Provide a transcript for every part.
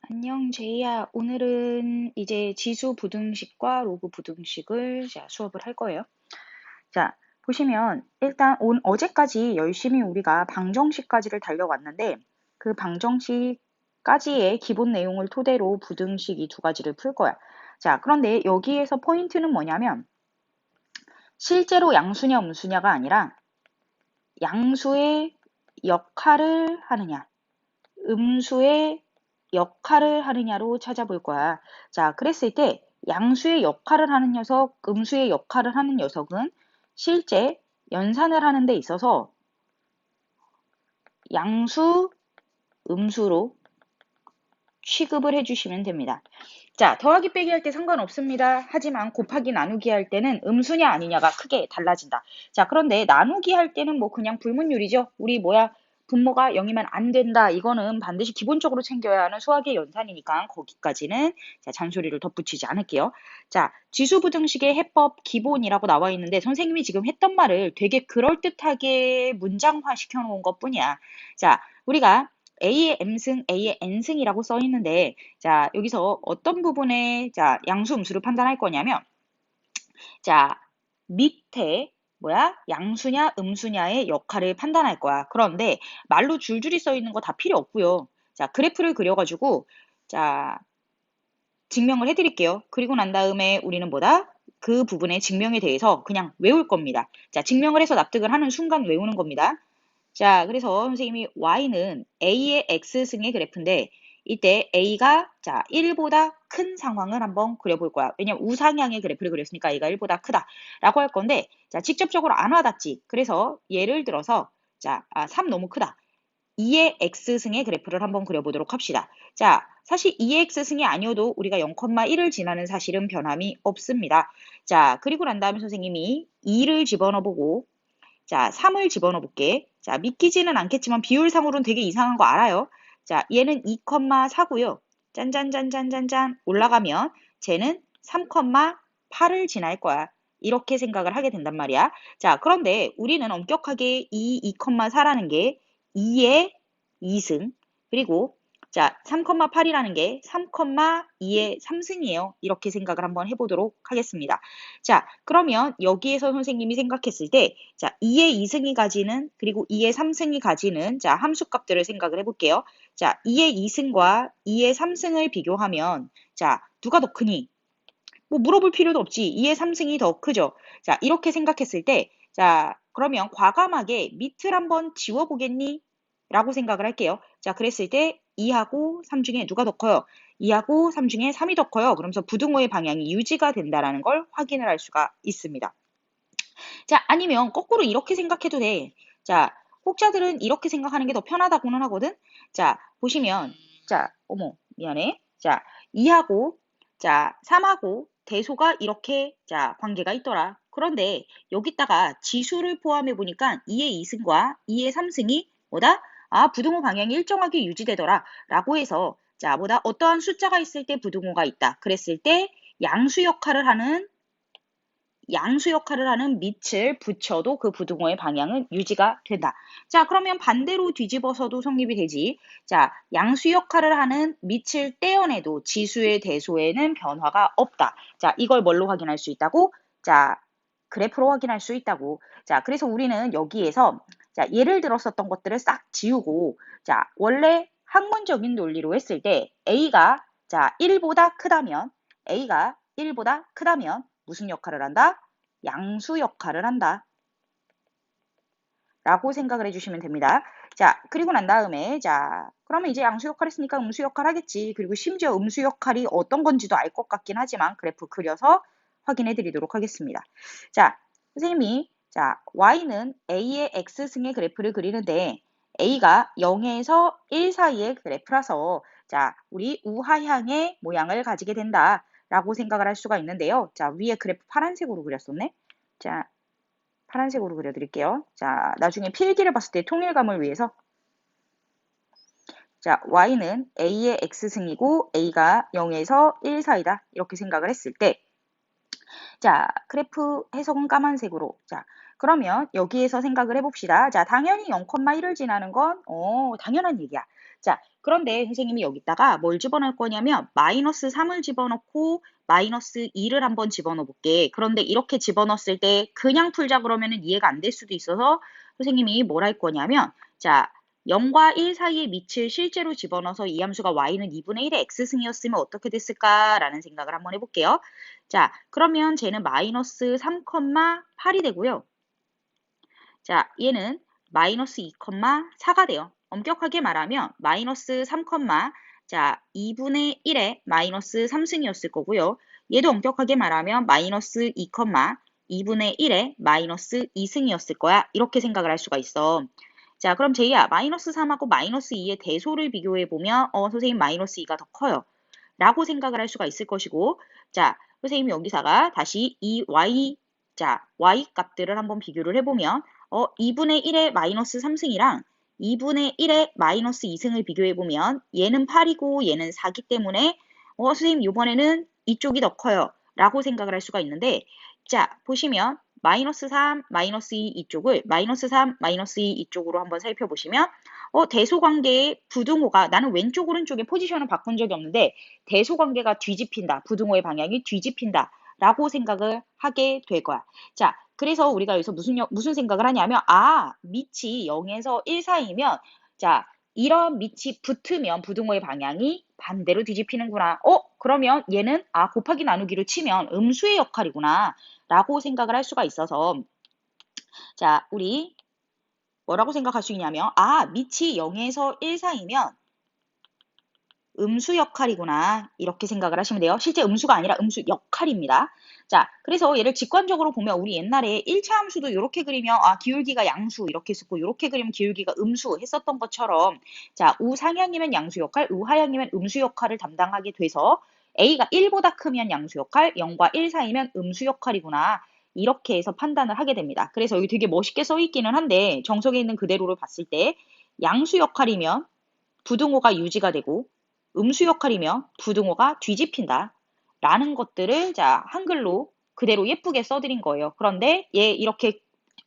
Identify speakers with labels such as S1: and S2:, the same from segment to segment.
S1: 안녕, 제이야. 오늘은 이제 지수 부등식과 로그 부등식을 수업을 할 거예요. 자, 보시면 일단 어제까지 열심히 우리가 방정식까지를 달려왔는데 그 방정식까지의 기본 내용을 토대로 부등식 이 두 가지를 풀 거야. 자, 그런데 여기에서 포인트는 뭐냐면 실제로 양수냐 음수냐가 아니라 양수의 역할을 하느냐, 음수의 역할을 하느냐로 찾아볼 거야. 자, 그랬을 때 양수의 역할을 하는 녀석, 음수의 역할을 하는 녀석은 실제 연산을 하는 데 있어서 양수, 음수로 취급을 해주시면 됩니다. 자, 더하기 빼기 할 때 상관없습니다. 하지만 곱하기 나누기 할 때는 음수냐 아니냐가 크게 달라진다. 자, 그런데 나누기 할 때는 뭐 그냥 불문율이죠. 우리 분모가 0이면 안 된다. 이거는 반드시 기본적으로 챙겨야 하는 수학의 연산이니까 거기까지는 잔소리를 덧붙이지 않을게요. 자, 지수부등식의 해법 기본이라고 나와 있는데 선생님이 지금 했던 말을 되게 그럴듯하게 문장화 시켜놓은 것뿐이야. 자, 우리가 A의 M승, A의 N승이라고 써 있는데, 자, 여기서 어떤 부분에, 양수, 음수를 판단할 거냐면, 자, 밑에, 양수냐, 음수냐의 역할을 판단할 거야. 그런데 말로 줄줄이 써 있는 거 다 필요 없고요. 자, 그래프를 그려가지고, 자, 증명을 해드릴게요. 그리고 난 다음에 우리는 그 부분의 증명에 대해서 그냥 외울 겁니다. 자, 증명을 해서 납득을 하는 순간 외우는 겁니다. 자, 그래서 선생님이 y는 a의 x승의 그래프인데 이때 a가 1보다 큰 상황을 한번 그려볼 거야. 왜냐면 우상향의 그래프를 그렸으니까 a가 1보다 크다라고 할 건데 자, 직접적으로 안 와닿지. 그래서 예를 들어서 3 너무 크다. 2의 x승의 그래프를 한번 그려보도록 합시다. 자, 사실 2의 x승이 아니어도 우리가 0,1을 지나는 사실은 변함이 없습니다. 자, 그리고 난 다음에 선생님이 2를 집어넣어보고 자, 3을 집어넣어 볼게. 자, 믿기지는 않겠지만 비율상으로는 되게 이상한 거 알아요. 자, 얘는 2,4고요. 짠짠짠짠짠짠 올라가면 쟤는 3,8을 지날 거야. 이렇게 생각을 하게 된단 말이야. 자, 그런데 우리는 엄격하게 이 2,4라는 게 2의 2승 그리고 자, 3,8이라는 게 3,2의 3승이에요. 이렇게 생각을 한번 해보도록 하겠습니다. 자, 그러면 여기에서 선생님이 생각했을 때, 자, 2의 2승이 가지는, 그리고 2의 3승이 가지는, 자, 함수값들을 생각을 해볼게요. 자, 2의 2승과 2의 3승을 비교하면, 자, 누가 더 크니? 뭐 물어볼 필요도 없지. 2의 3승이 더 크죠. 자, 이렇게 생각했을 때, 자, 그러면 과감하게 밑을 한번 지워보겠니? 라고 생각을 할게요. 자, 그랬을 때 2하고 3 중에 누가 더 커요? 2하고 3 중에 3이 더 커요. 그러면서 부등호의 방향이 유지가 된다는 걸 확인을 할 수가 있습니다. 자, 아니면 거꾸로 이렇게 생각해도 돼. 자, 혹자들은 이렇게 생각하는 게 더 편하다고는 하거든. 자, 보시면, 자, 어머, 미안해. 자, 2하고, 자, 3하고 대소가 이렇게, 자, 관계가 있더라. 그런데 여기다가 지수를 포함해 보니까 2의 2승과 2의 3승이 부등호 방향이 일정하게 유지되더라. 라고 해서, 자, 어떠한 숫자가 있을 때 부등호가 있다. 그랬을 때 양수 역할을 하는 밑을 붙여도 그 부등호의 방향은 유지가 된다. 자, 그러면 반대로 뒤집어서도 성립이 되지. 자, 양수 역할을 하는 밑을 떼어내도 지수의 대소에는 변화가 없다. 자, 이걸 뭘로 확인할 수 있다고? 자, 그래프로 확인할 수 있다고. 자, 그래서 우리는 여기에서 예를 들었었던 것들을 싹 지우고 원래 학문적인 논리로 했을 때 A가 1보다 크다면 무슨 역할을 한다? 양수 역할을 한다. 라고 생각을 해주시면 됩니다. 자, 그리고 난 다음에, 그러면 이제 양수 역할 했으니까 음수 역할 하겠지. 그리고 심지어 음수 역할이 어떤 건지도 알 것 같긴 하지만 그래프 그려서 확인해 드리도록 하겠습니다. 자, 선생님이, y는 a의 x승의 그래프를 그리는데 a가 0에서 1 사이의 그래프라서, 우리 우하향의 모양을 가지게 된다. 라고 생각을 할 수가 있는데요. 자, 위에 그래프 파란색으로 그렸었네. 자, 파란색으로 그려드릴게요. 자, 나중에 필기를 봤을 때 통일감을 위해서 자, y는 a의 x승이고 a가 0에서 1 사이다. 이렇게 생각을 했을 때 자, 그래프 해석은 까만색으로. 자, 그러면 여기에서 생각을 해봅시다. 자, 당연히 0,1을 지나는 건 당연한 얘기야. 자, 그런데 선생님이 여기다가 뭘 집어넣을 거냐면 마이너스 3을 집어넣고 마이너스 2를 한번 집어넣어 볼게. 그런데 이렇게 집어넣었을 때 그냥 풀자 그러면은 이해가 안 될 수도 있어서 선생님이 뭘 할 거냐면 자, 0과 1 사이의 밑을 실제로 집어넣어서 이 함수가 y는 2분의 1의 x승이었으면 어떻게 됐을까라는 생각을 한번 해볼게요. 자, 그러면 쟤는 마이너스 3,8이 되고요. 자, 얘는 마이너스 2,4가 돼요. 엄격하게 말하면 마이너스 3, 자, 2분의 1의 마이너스 3승이었을 거고요. 얘도 엄격하게 말하면 마이너스 2, 2분의 1의 마이너스 2승이었을 거야. 이렇게 생각을 할 수가 있어. 자, 그럼 제이야, 마이너스 3하고 마이너스 2의 대소를 비교해보면, 선생님 마이너스 2가 더 커요. 라고 생각을 할 수가 있을 것이고, 자, 선생님이 여기다가 다시 이 y, 자, y 값들을 한번 비교를 해보면, 2분의 1의 마이너스 3승이랑 2분의 1의 마이너스 2승을 비교해보면, 얘는 8이고 얘는 4기 때문에, 선생님 이번에는 이쪽이 더 커요. 라고 생각을 할 수가 있는데, 자, 보시면, 마이너스 3, 마이너스 2 이쪽을 마이너스 3, 마이너스 2 이쪽으로 한번 살펴보시면 대소관계의 부등호가 나는 왼쪽 오른쪽의 포지션을 바꾼 적이 없는데 대소관계가 뒤집힌다. 부등호의 방향이 뒤집힌다. 라고 생각을 하게 될 거야. 자, 그래서 우리가 여기서 무슨 생각을 하냐면 밑이 0에서 1 사이면 자, 이런 밑이 붙으면 부등호의 방향이 반대로 뒤집히는구나. 그러면 얘는 곱하기 나누기로 치면 음수의 역할이구나. 라고 생각을 할 수가 있어서 자, 우리 뭐라고 생각할 수 있냐면 밑이 0에서 1 사이면 음수 역할이구나. 이렇게 생각을 하시면 돼요. 실제 음수가 아니라 음수 역할입니다. 자, 그래서 얘를 직관적으로 보면 우리 옛날에 1차 함수도 이렇게 그리면 기울기가 양수 이렇게 했었고 이렇게 그리면 기울기가 음수 했었던 것처럼 자, 우상향이면 양수 역할, 우하향이면 음수 역할을 담당하게 돼서 A가 1보다 크면 양수 역할, 0과 1 사이면 음수 역할이구나. 이렇게 해서 판단을 하게 됩니다. 그래서 여기 되게 멋있게 써 있기는 한데 정석에 있는 그대로를 봤을 때 양수 역할이면 부등호가 유지가 되고 음수 역할이며 부등호가 뒤집힌다. 라는 것들을 자 한글로 그대로 예쁘게 써드린 거예요. 그런데 얘 이렇게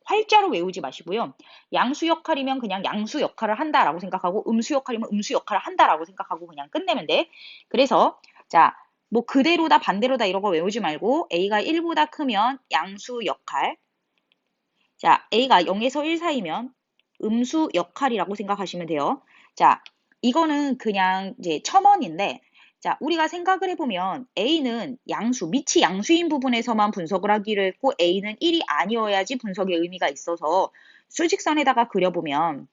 S1: 활자로 외우지 마시고요. 양수 역할이면 그냥 양수 역할을 한다라고 생각하고 음수 역할이면 음수 역할을 한다라고 생각하고 그냥 끝내면 돼. 그래서 자 뭐 그대로다 반대로다 이런 거 외우지 말고 A가 1보다 크면 양수 역할 자 A가 0에서 1 사이면 음수 역할이라고 생각하시면 돼요. 자 이거는 그냥 이제 첨언인데 자, 우리가 생각을 해보면 A는 밑이 양수인 부분에서만 분석을 하기로 했고 A는 1이 아니어야지 분석의 의미가 있어서 수직선에다가 그려보면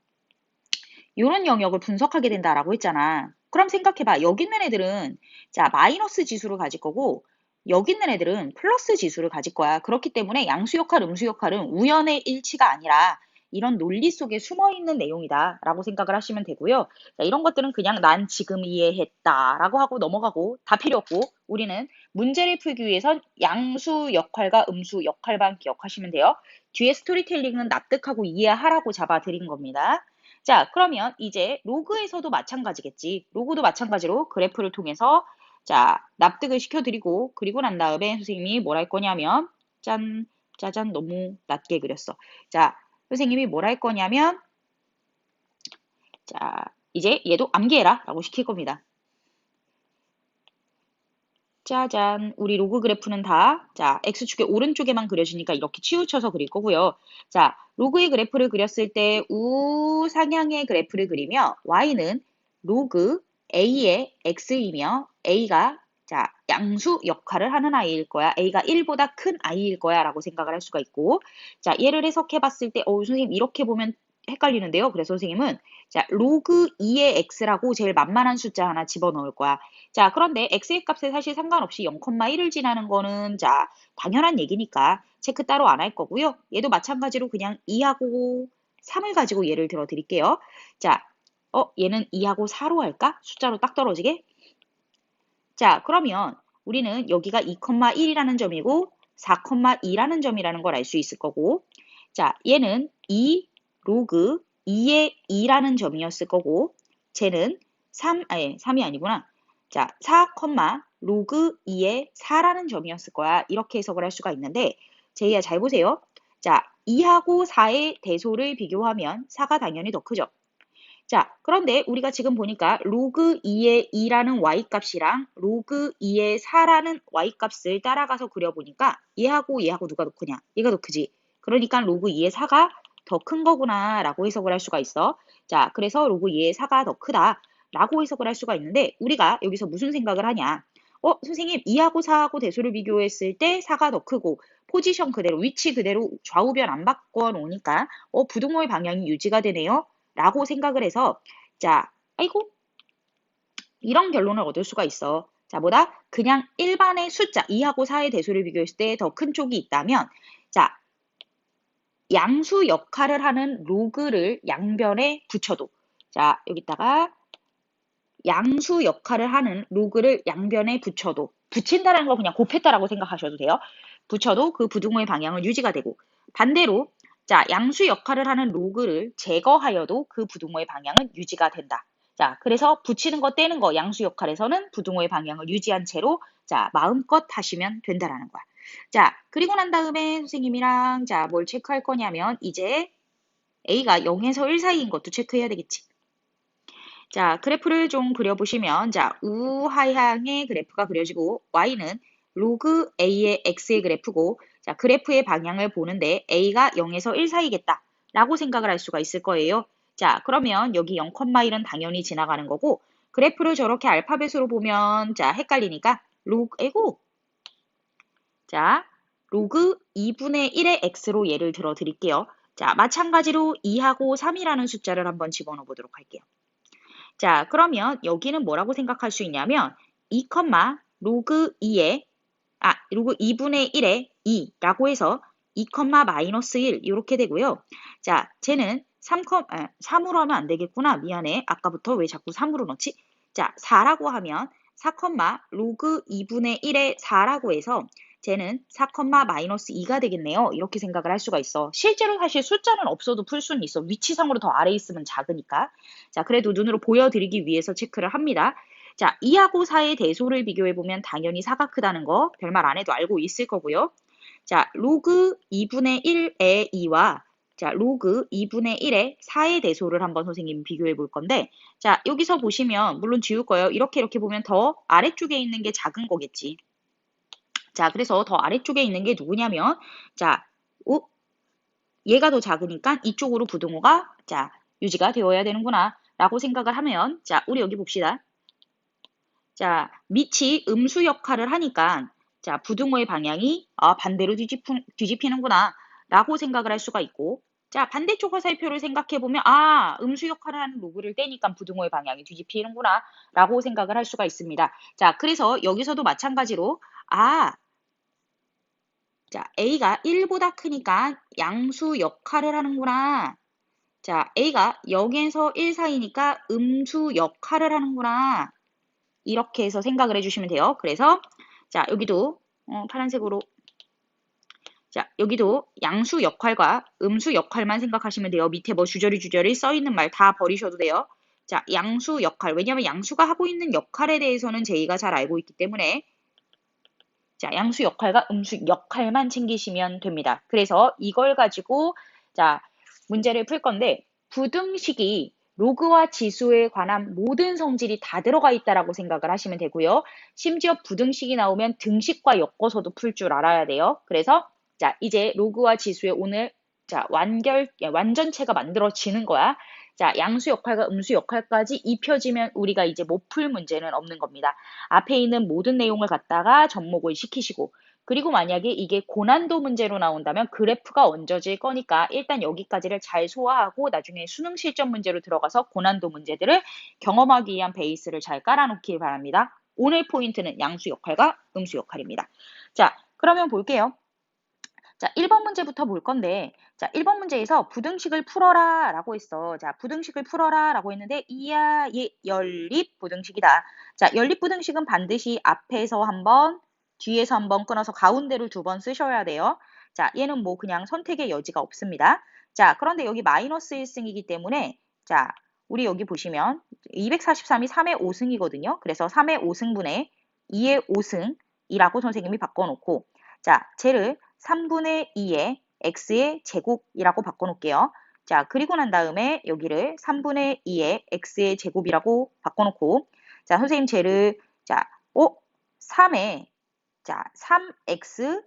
S1: 이런 영역을 분석하게 된다라고 했잖아. 그럼 생각해봐. 여기 있는 애들은 자 마이너스 지수를 가질 거고 여기 있는 애들은 플러스 지수를 가질 거야. 그렇기 때문에 양수 역할, 음수 역할은 우연의 일치가 아니라 이런 논리 속에 숨어있는 내용이다 라고 생각을 하시면 되고요. 자, 이런 것들은 그냥 난 지금 이해했다 라고 하고 넘어가고 다 필요 없고 우리는 문제를 풀기 위해선 양수 역할과 음수 역할만 기억하시면 돼요. 뒤에 스토리텔링은 납득하고 이해하라고 잡아드린 겁니다. 자, 그러면 이제 로그에서도 마찬가지겠지. 로그도 마찬가지로 그래프를 통해서 자, 납득을 시켜드리고 그리고 난 다음에 선생님이 뭘 할 거냐면 짠, 짜잔 너무 낮게 그렸어. 자, 선생님이 뭘 할 거냐면 자, 이제 얘도 암기해라 라고 시킬 겁니다. 짜잔, 우리 로그 그래프는 다, 자, X축의 오른쪽에만 그려주니까 이렇게 치우쳐서 그릴 거고요. 자, 로그의 그래프를 그렸을 때 우상향의 그래프를 그리며 Y는 로그 A의 X이며 A가 자, 양수 역할을 하는 아이일 거야. A가 1보다 큰 아이일 거야 라고 생각을 할 수가 있고 자, 얘를 해석해 봤을 때 선생님 이렇게 보면 헷갈리는데요. 그래서 선생님은 자, 로그 2의 x라고 제일 만만한 숫자 하나 집어넣을 거야. 자, 그런데 x의 값에 사실 상관없이 0,1을 지나는 거는 자, 당연한 얘기니까 체크 따로 안 할 거고요. 얘도 마찬가지로 그냥 2하고 3을 가지고 예를 들어 드릴게요. 자, 얘는 2하고 4로 할까? 숫자로 딱 떨어지게? 자, 그러면 우리는 여기가 2,1이라는 점이고 4,2라는 점이라는 걸 알 수 있을 거고 자, 얘는 2 로그 2의 2라는 점이었을 거고 쟤는 3이 아니구나. 자, 4, 로그 2의 4라는 점이었을 거야. 이렇게 해석을 할 수가 있는데 제이야 잘 보세요. 자, 2하고 4의 대소를 비교하면 4가 당연히 더 크죠. 자, 그런데 우리가 지금 보니까 로그 2의 2라는 y값이랑 로그 2의 4라는 y값을 따라가서 그려보니까 얘하고 얘하고 누가 더 크냐? 얘가 더 크지. 그러니까 로그 2의 4가 더 큰 거구나 라고 해석을 할 수가 있어. 자, 그래서 로그 2의 4가 더 크다 라고 해석을 할 수가 있는데 우리가 여기서 무슨 생각을 하냐? 선생님 2하고 4하고 대소를 비교했을 때 4가 더 크고 포지션 그대로 위치 그대로 좌우변 안 바꿔 놓으니까 부등호의 방향이 유지가 되네요. 라고 생각을 해서 자, 아이고 이런 결론을 얻을 수가 있어. 자, 뭐다? 그냥 일반의 숫자 2하고 4의 대소를 비교했을 때 더 큰 쪽이 있다면 자, 양수 역할을 하는 로그를 양변에 붙여도 자, 여기다가 양수 역할을 하는 로그를 양변에 붙여도 붙인다는 거 그냥 곱했다라고 생각하셔도 돼요. 붙여도 그 부등호의 방향은 유지가 되고 반대로 자, 양수 역할을 하는 로그를 제거하여도 그 부등호의 방향은 유지가 된다. 자, 그래서 붙이는 거 떼는 거 양수 역할에서는 부등호의 방향을 유지한 채로 자, 마음껏 하시면 된다라는 거야. 자, 그리고 난 다음에 선생님이랑 자, 뭘 체크할 거냐면 이제 A가 0에서 1 사이인 것도 체크해야 되겠지. 자, 그래프를 좀 그려보시면, 자, 우하향의 그래프가 그려지고, y는 로그 a의 x의 그래프고, 자, 그래프의 방향을 보는데 a가 0에서 1 사이겠다. 라고 생각을 할 수가 있을 거예요. 자, 그러면 여기 0,1은 당연히 지나가는 거고, 그래프를 저렇게 알파벳으로 보면, 자, 헷갈리니까, 자, 로그 2분의 1의 x로 예를 들어 드릴게요. 자, 마찬가지로 2하고 3이라는 숫자를 한번 집어넣어 보도록 할게요. 자, 그러면 여기는 뭐라고 생각할 수 있냐면 2, 로그 2의 로그 2분의 1의 2라고 해서 2, 마이너스 1 이렇게 되고요. 자, 쟤는 3으로 하면 안 되겠구나. 미안해. 아까부터 왜 자꾸 3으로 넣지? 자, 4라고 하면 4, 로그 2분의 1의 4라고 해서 쟤는 4, 마이너스 2가 되겠네요. 이렇게 생각을 할 수가 있어. 실제로 사실 숫자는 없어도 풀 수는 있어. 위치상으로 더 아래에 있으면 작으니까. 자, 그래도 눈으로 보여드리기 위해서 체크를 합니다. 자, 2하고 4의 대소를 비교해보면 당연히 4가 크다는 거 별말 안 해도 알고 있을 거고요. 자, 로그 2분의 1의 2와 자, 로그 2분의 1의 4의 대소를 한번 선생님 비교해 볼 건데 자, 여기서 보시면 물론 지울 거예요. 이렇게 보면 더 아래쪽에 있는 게 작은 거겠지. 자, 그래서 더 아래쪽에 있는 게 누구냐면 자, 얘가 더 작으니까 이쪽으로 부등호가 자, 유지가 되어야 되는구나 라고 생각을 하면 자, 우리 여기 봅시다. 자, 밑이 음수 역할을 하니까 자, 부등호의 방향이 반대로 뒤집히는구나 라고 생각을 할 수가 있고 자, 반대쪽 화살표를 생각해 보면 음수 역할을 하는 로그를 떼니까 부등호의 방향이 뒤집히는구나 라고 생각을 할 수가 있습니다. 자, 그래서 여기서도 마찬가지로 자, A가 1보다 크니까 양수 역할을 하는구나. 자, A가 0에서 1 사이니까 음수 역할을 하는구나. 이렇게 해서 생각을 해주시면 돼요. 그래서 자, 여기도 파란색으로 자, 여기도 양수 역할과 음수 역할만 생각하시면 돼요. 밑에 뭐 주저리 써있는 말 다 버리셔도 돼요. 자, 양수 역할. 왜냐하면 양수가 하고 있는 역할에 대해서는 제이가 잘 알고 있기 때문에 자, 양수 역할과 음수 역할만 챙기시면 됩니다. 그래서 이걸 가지고 자, 문제를 풀 건데 부등식이 로그와 지수에 관한 모든 성질이 다 들어가 있다라고 생각을 하시면 되고요. 심지어 부등식이 나오면 등식과 엮어서도 풀 줄 알아야 돼요. 그래서 자, 이제 로그와 지수의 오늘 자, 완전체가 만들어지는 거야. 자, 양수 역할과 음수 역할까지 입혀지면 우리가 이제 못 풀 문제는 없는 겁니다. 앞에 있는 모든 내용을 갖다가 접목을 시키시고 그리고 만약에 이게 고난도 문제로 나온다면 그래프가 얹어질 거니까 일단 여기까지를 잘 소화하고 나중에 수능 실전 문제로 들어가서 고난도 문제들을 경험하기 위한 베이스를 잘 깔아놓길 바랍니다. 오늘 포인트는 양수 역할과 음수 역할입니다. 자, 그러면 볼게요. 자, 1번 문제부터 볼 건데, 자, 1번 문제에서 부등식을 풀어라 라고 했어. 자, 부등식을 풀어라 라고 했는데, 이야, 얘 연립 부등식이다. 자, 연립 부등식은 반드시 앞에서 한 번, 뒤에서 한 번 끊어서 가운데를 2번 쓰셔야 돼요. 자, 얘는 뭐 그냥 선택의 여지가 없습니다. 자, 그런데 여기 마이너스 1승이기 때문에, 자, 우리 여기 보시면 243이 3의 5승이거든요. 그래서 3의 5승분의 2의 5승이라고 선생님이 바꿔놓고, 자, 쟤를 3분의 2의 x의 제곱이라고 바꿔놓을게요. 자, 그리고 난 다음에 여기를 3분의 2의 x의 제곱이라고 바꿔놓고, 자, 선생님 쟤를, 자, 3에, 자, 3x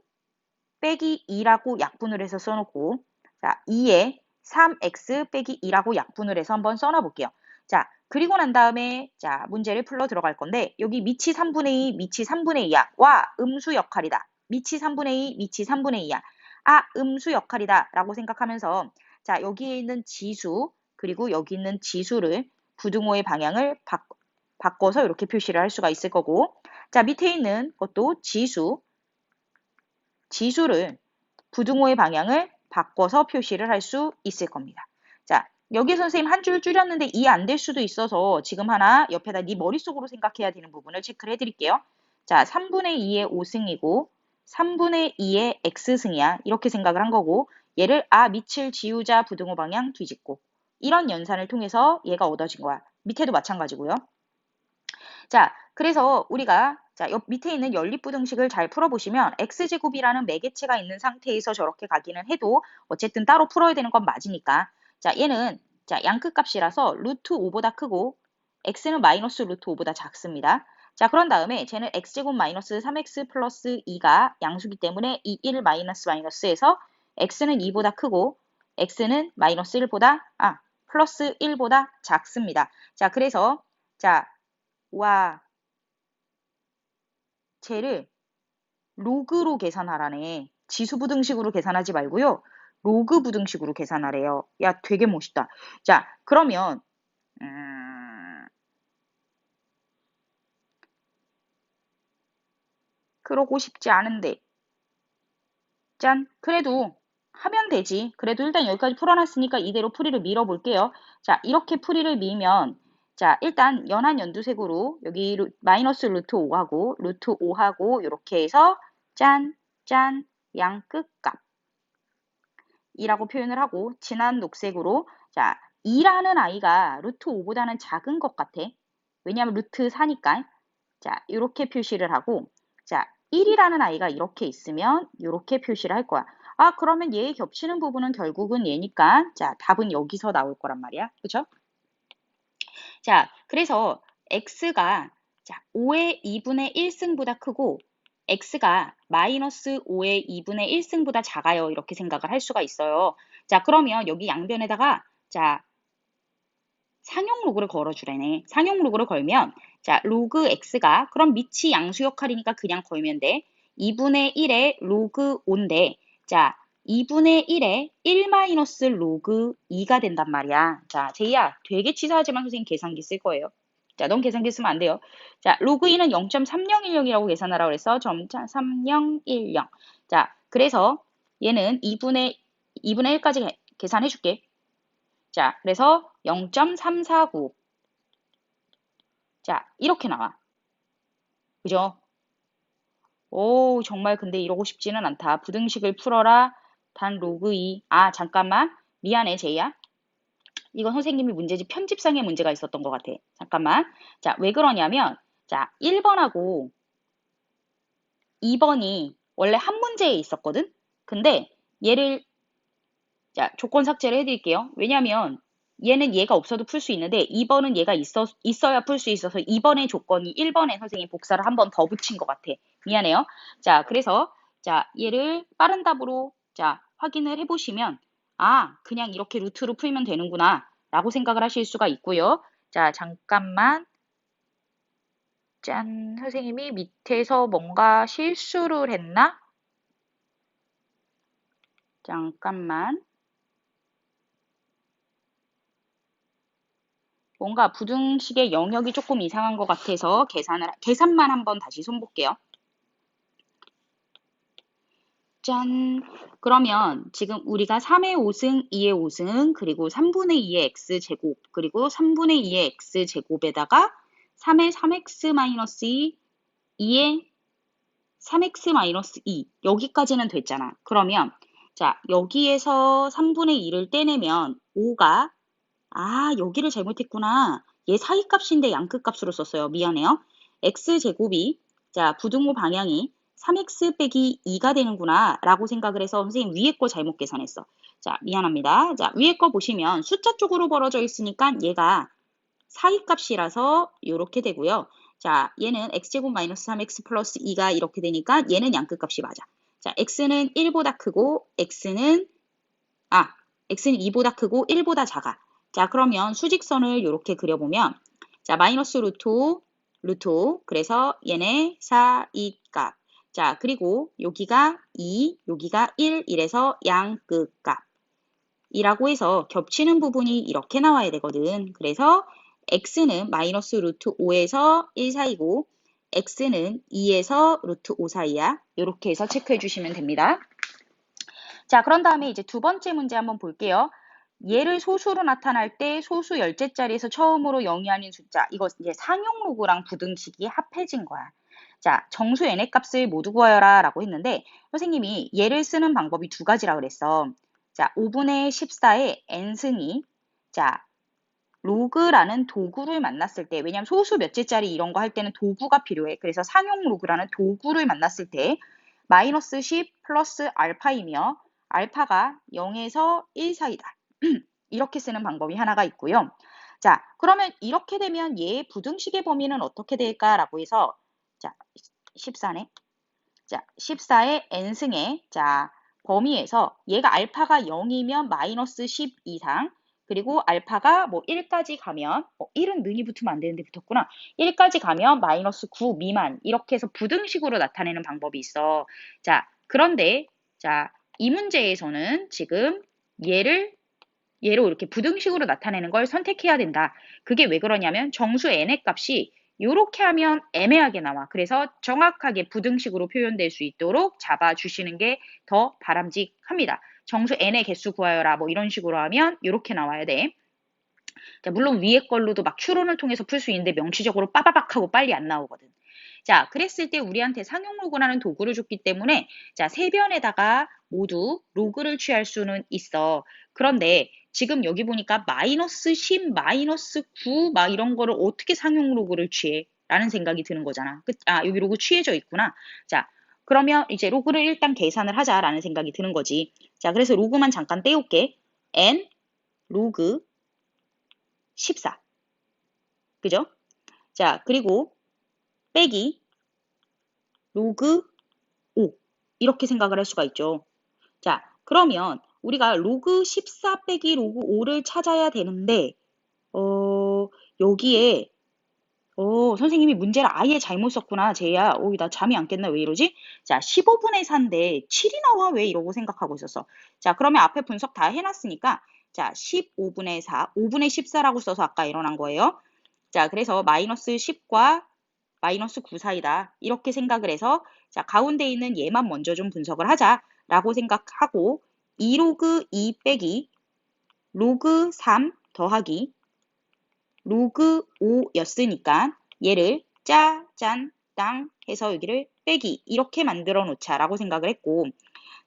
S1: 빼기 2라고 약분을 해서 써놓고, 자, 2에 3x 빼기 2라고 약분을 해서 한번 써놔볼게요. 자, 그리고 난 다음에, 자, 문제를 풀러 들어갈 건데, 여기 밑이 3분의 2, 밑이 3분의 2야. 와, 음수 역할이다. 밑이 3분의 2, 밑이 3분의 2야. 아, 음수 역할이다. 라고 생각하면서, 자, 여기에 있는 지수, 그리고 여기 있는 지수를 부등호의 방향을 바꿔서 이렇게 표시를 할 수가 있을 거고, 자, 밑에 있는 것도 지수를 부등호의 방향을 바꿔서 표시를 할 수 있을 겁니다. 자, 여기 선생님 한 줄 줄였는데 이해 안 될 수도 있어서 지금 하나 옆에다 네 머릿속으로 생각해야 되는 부분을 체크를 해드릴게요. 자, 3분의 2의 5승이고 3분의 2의 x승이야. 이렇게 생각을 한 거고 얘를 밑을 지우자 부등호 방향 뒤집고 이런 연산을 통해서 얘가 얻어진 거야. 밑에도 마찬가지고요. 자, 그래서 우리가 자, 옆 밑에 있는 연립부등식을 잘 풀어보시면 x제곱이라는 매개체가 있는 상태에서 저렇게 가기는 해도 어쨌든 따로 풀어야 되는 건 맞으니까 자, 얘는 자, 양끝값이라서 루트 5보다 크고 x는 마이너스 루트 5보다 작습니다. 자, 그런 다음에 쟤는 x제곱 마이너스 3x 플러스 2가 양수기 때문에 이 1 마이너스 마이너스에서 x는 2보다 크고 x는 마이너스 1보다 플러스 1보다 작습니다. 자, 그래서 자, 와, 쟤를 로그로 계산하라네. 지수부등식으로 계산하지 말고요. 로그 부등식으로 계산하래요. 야, 되게 멋있다. 자, 그러면 그러고 싶지 않은데 짠, 그래도 하면 되지. 그래도 일단 여기까지 풀어놨으니까 이대로 풀이를 밀어볼게요. 자, 이렇게 풀이를 밀면 자, 일단 연한 연두색으로 여기 마이너스 루트 5하고 루트 5하고 이렇게 해서 짠, 짠, 양끝값 이라고 표현을 하고 진한 녹색으로 자 2라는 아이가 루트 5보다는 작은 것 같아. 왜냐하면 루트 4니까. 자 이렇게 표시를 하고 자 1이라는 아이가 이렇게 있으면 이렇게 표시를 할 거야. 그러면 얘의 겹치는 부분은 결국은 얘니까 자 답은 여기서 나올 거란 말이야. 그쵸? 자 그래서 x가 자 5의 2분의 1승보다 크고 x가 마이너스 5의 2분의 1승보다 작아요. 이렇게 생각을 할 수가 있어요. 자, 그러면 여기 양변에다가 자, 상용 로그를 걸어주라네. 상용 로그를 걸면 자, 로그 x가 그럼 밑이 양수 역할이니까 그냥 걸면 돼. 2분의 1의 로그 5인데 자, 2분의 1의 1 마이너스 로그 2가 된단 말이야. 자, 제이야, 되게 치사하지만 선생님 계산기 쓸 거예요. 자, 넌 계산기 쓰면 안 돼요. 자, 로그 2는 0.3010이라고 계산하라고 그래서 점자 3010. 자, 그래서 얘는 2분의 1까지 계산해 줄게. 자, 그래서 0.349. 자, 이렇게 나와. 그죠? 오, 정말 근데 이러고 싶지는 않다. 부등식을 풀어라. 단 로그 2. 잠깐만. 미안해, 제이야. 이건 선생님이 문제지 편집상의 문제가 있었던 것 같아. 잠깐만. 자, 왜 그러냐면 자, 1번하고 2번이 원래 한 문제에 있었거든? 근데 얘를 자, 조건 삭제를 해드릴게요. 왜냐면 얘는 얘가 없어도 풀 수 있는데 2번은 얘가 있어야 풀 수 있어서 2번의 조건이 1번에 선생님 복사를 한 번 더 붙인 것 같아. 미안해요. 자, 그래서 자, 얘를 빠른 답으로 자, 확인을 해보시면 그냥 이렇게 루트로 풀면 되는구나 라고 생각을 하실 수가 있고요. 자, 잠깐만. 짠, 선생님이 밑에서 뭔가 실수를 했나? 잠깐만. 뭔가 부등식의 영역이 조금 이상한 것 같아서 계산만 한번 다시 손볼게요. 짠! 그러면 지금 우리가 3의 5승, 2의 5승, 그리고 3분의 2의 x제곱, 그리고 3분의 2의 x제곱에다가 3의 3x-2, 2의 3x-2 여기까지는 됐잖아. 그러면 자 여기에서 3분의 2를 떼내면 5가 여기를 잘못했구나. 얘 사이값인데 양끝값으로 썼어요. 미안해요. x제곱이 자 부등호 방향이 3x 빼기 2가 되는구나 라고 생각을 해서 선생님 위에 거 잘못 계산했어. 자, 미안합니다. 자, 위에 거 보시면 숫자 쪽으로 벌어져 있으니까 얘가 사이값이라서 이렇게 되고요. 자, 얘는 x제곱 마이너스 3x 플러스 2가 이렇게 되니까 얘는 양끝값이 맞아. 자, x는 1보다 크고 x는 2보다 크고 1보다 작아. 자, 그러면 수직선을 이렇게 그려보면 자, 마이너스 루트 5, 그래서 얘네 사이값. 자, 그리고 여기가 2, 여기가 1, 이래서 양끝값. 이라고 해서 겹치는 부분이 이렇게 나와야 되거든. 그래서 x는 마이너스 루트 5에서 1 사이고 x는 2에서 루트 5 사이야. 이렇게 해서 체크해 주시면 됩니다. 자, 그런 다음에 이제 두 번째 문제 한번 볼게요. 얘를 소수로 나타날 때 소수 열째 자리에서 처음으로 0이 아닌 숫자. 이거 이제 상용 로그랑 부등식이 합해진 거야. 자, 정수 n의 값을 모두 구하여라 라고 했는데 선생님이 얘를 쓰는 방법이 두 가지라 그랬어. 자, 5분의 14의 n승이 자, 로그라는 도구를 만났을 때, 왜냐면 소수 몇째 짜리 이런 거 할 때는 도구가 필요해. 그래서 상용 로그라는 도구를 만났을 때 마이너스 10 플러스 알파이며 알파가 0에서 1 사이다. 이렇게 쓰는 방법이 하나가 있고요. 자, 그러면 이렇게 되면 얘의 부등식의 범위는 어떻게 될까라고 해서 자, 14네. 자, 14의 n승의 자, 범위에서 얘가 알파가 0이면 마이너스 10 이상, 그리고 알파가 뭐 1까지 가면 1은 는이 붙으면 안 되는데 붙었구나. 1까지 가면 마이너스 9 미만, 이렇게 해서 부등식으로 나타내는 방법이 있어. 자, 그런데 자, 이 문제에서는 지금 얘로 이렇게 부등식으로 나타내는 걸 선택해야 된다. 그게 왜 그러냐면 정수 n의 값이 이렇게 하면 애매하게 나와. 그래서 정확하게 부등식으로 표현될 수 있도록 잡아주시는 게 더 바람직합니다. 정수 n의 개수 구하여라 뭐 이런 식으로 하면 이렇게 나와야 돼. 자, 물론 위에 걸로도 막 추론을 통해서 풀 수 있는데 명시적으로 빠바박 하고 빨리 안 나오거든. 자, 그랬을 때 우리한테 상용 로그라는 도구를 줬기 때문에 자, 세 변에다가 모두 로그를 취할 수는 있어. 그런데 지금 여기 보니까 마이너스 10, 마이너스 9 막 이런 거를 어떻게 상용 로그를 취해? 라는 생각이 드는 거잖아. 여기 로그 취해져 있구나. 자, 그러면 이제 로그를 일단 계산을 하자라는 생각이 드는 거지. 자, 그래서 로그만 잠깐 떼올게. n 로그 14. 그죠? 자, 그리고 빼기 로그 5. 이렇게 생각을 할 수가 있죠. 자, 그러면 우리가 로그 14 빼기 로그 5를 찾아야 되는데 여기에 선생님이 문제를 아예 잘못 썼구나. 제이야. 나 잠이 안 깼나? 왜 이러지? 자, 15분의 4인데 7이 나와? 왜 이러고 생각하고 있었어. 자, 그러면 앞에 분석 다 해놨으니까 자, 15분의 4, 5분의 14라고 써서 아까 일어난 거예요. 자, 그래서 마이너스 10과 마이너스 9 사이다. 이렇게 생각을 해서 자, 가운데 있는 얘만 먼저 좀 분석을 하자라고 생각하고 2로그 2 빼기 로그 3 더하기 로그 5였으니까 얘를 짜잔 땅 해서 여기를 빼기 이렇게 만들어 놓자라고 생각을 했고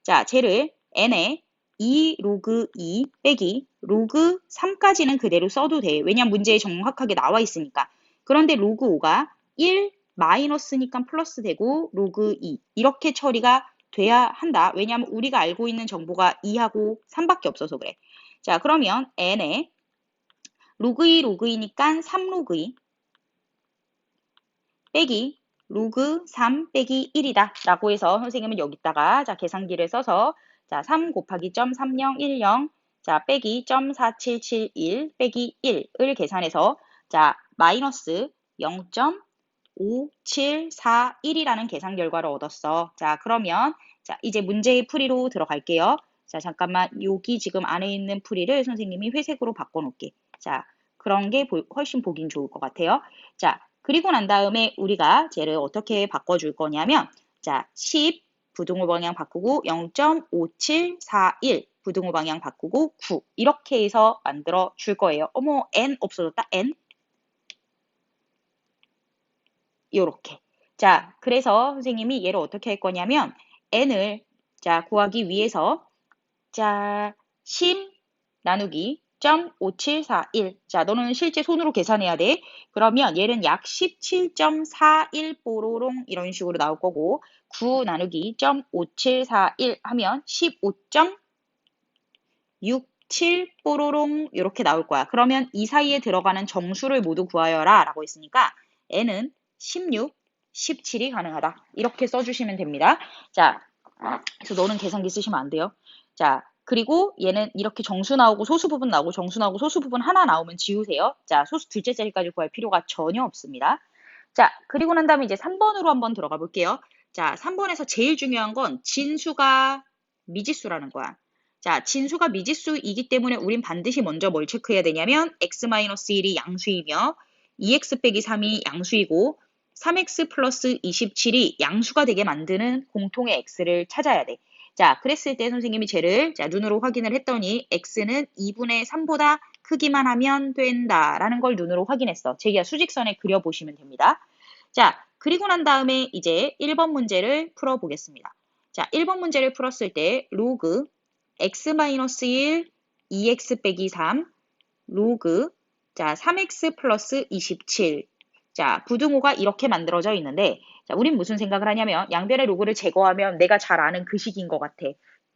S1: 자, 쟤를 n에 2 로그 2 빼기 로그 3까지는 그대로 써도 돼. 왜냐면 문제에 정확하게 나와 있으니까. 그런데 로그 5가 1 마이너스니까 플러스 되고 로그 2 이렇게 처리가 돼야 한다. 왜냐하면 우리가 알고 있는 정보가 2하고 3밖에 없어서 그래. 자, 그러면 n에 로그 2 로그 2니까 3 로그 2 빼기 로그 3 빼기 1이다 라고 해서 선생님은 여기다가 자, 계산기를 써서 자, 3 곱하기 점 3010 자, 빼기 점 4771 빼기 1을 계산해서 자, 마이너스 0.5741이라는 계산 결과를 얻었어. 자, 그러면 자, 이제 문제의 풀이로 들어갈게요. 자, 잠깐만 여기 지금 안에 있는 풀이를 선생님이 회색으로 바꿔놓을게. 자, 그런 게 훨씬 보긴 좋을 것 같아요. 자, 그리고 난 다음에 우리가 쟤를 어떻게 바꿔줄 거냐면 자, 10 부등호 방향 바꾸고 0.5741 부등호 방향 바꾸고 9 이렇게 해서 만들어 줄 거예요. 어머, n 없어졌다. n 요렇게. 자, 그래서 선생님이 얘를 어떻게 할 거냐면 n을 자, 구하기 위해서 자, 10 나누기 0.5741. 자, 너는 실제 손으로 계산해야 돼. 그러면 얘는 약 17.41 뽀로롱 이런 식으로 나올 거고 9 나누기 0.5741 하면 15.6 6, 7, 뽀로롱 이렇게 나올 거야. 그러면 이 사이에 들어가는 정수를 모두 구하여라 라고 했으니까 n은 16, 17이 가능하다. 이렇게 써주시면 됩니다. 자, 그래서 너는 계산기 쓰시면 안 돼요. 자, 그리고 얘는 이렇게 정수 나오고 소수 부분 나오고 정수 나오고 소수 부분 하나 나오면 지우세요. 자, 소수 둘째 자리까지 구할 필요가 전혀 없습니다. 자, 그리고 난 다음에 이제 3번으로 한번 들어가 볼게요. 자, 3번에서 제일 중요한 건 진수가 미지수라는 거야. 자, 진수가 미지수이기 때문에 우린 반드시 먼저 뭘 체크해야 되냐면 x-1이 양수이며 2x 빼기 3이 양수이고 3x 플러스 27이 양수가 되게 만드는 공통의 x를 찾아야 돼. 자, 그랬을 때 선생님이 쟤를 자, 눈으로 확인을 했더니 x는 2분의 3보다 크기만 하면 된다라는 걸 눈으로 확인했어. 제기야 수직선에 그려보시면 됩니다. 자, 그리고 난 다음에 이제 1번 문제를 풀어보겠습니다. 자, 1번 문제를 풀었을 때 로그 x-1 2x 빼기 3 로그 자 3x 플러스 27 자, 부등호가 이렇게 만들어져 있는데 자, 우린 무슨 생각을 하냐면 양변의 로그를 제거하면 내가 잘 아는 그 식인 것 같아.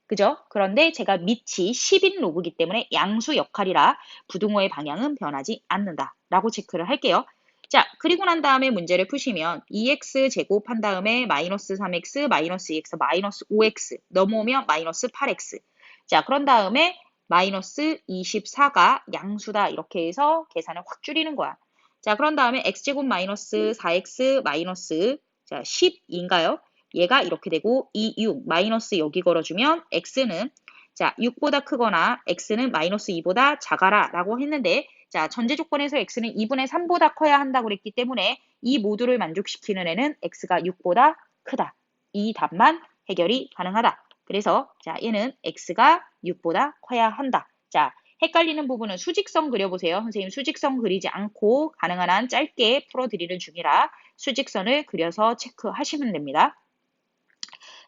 S1: 그죠? 그런데 제가 밑이 10인 로그이기 때문에 양수 역할이라 부등호의 방향은 변하지 않는다 라고 체크를 할게요. 자, 그리고 난 다음에 문제를 푸시면 2x 제곱한 다음에 마이너스 3x, 마이너스 2x, 마이너스 5x 넘어오면 마이너스 8x 자, 그런 다음에 마이너스 24가 양수다 이렇게 해서 계산을 확 줄이는 거야. 자, 그런 다음에 x제곱 마이너스 4x 마이너스 자, 10인가요? 얘가 이렇게 되고 2, 6 마이너스 여기 걸어주면 x는 자 6보다 크거나 x는 마이너스 2보다 작아라 라고 했는데 자 전제 조건에서 x는 2분의 3보다 커야 한다고 그랬기 때문에 이 모두를 만족시키는 애는 x가 6보다 크다. 이 답만 해결이 가능하다. 그래서 자 얘는 x가 6보다 커야 한다. 자 헷갈리는 부분은 수직선 그려보세요. 선생님 수직선 그리지 않고 가능한 한 짧게 풀어드리는 중이라 수직선을 그려서 체크하시면 됩니다.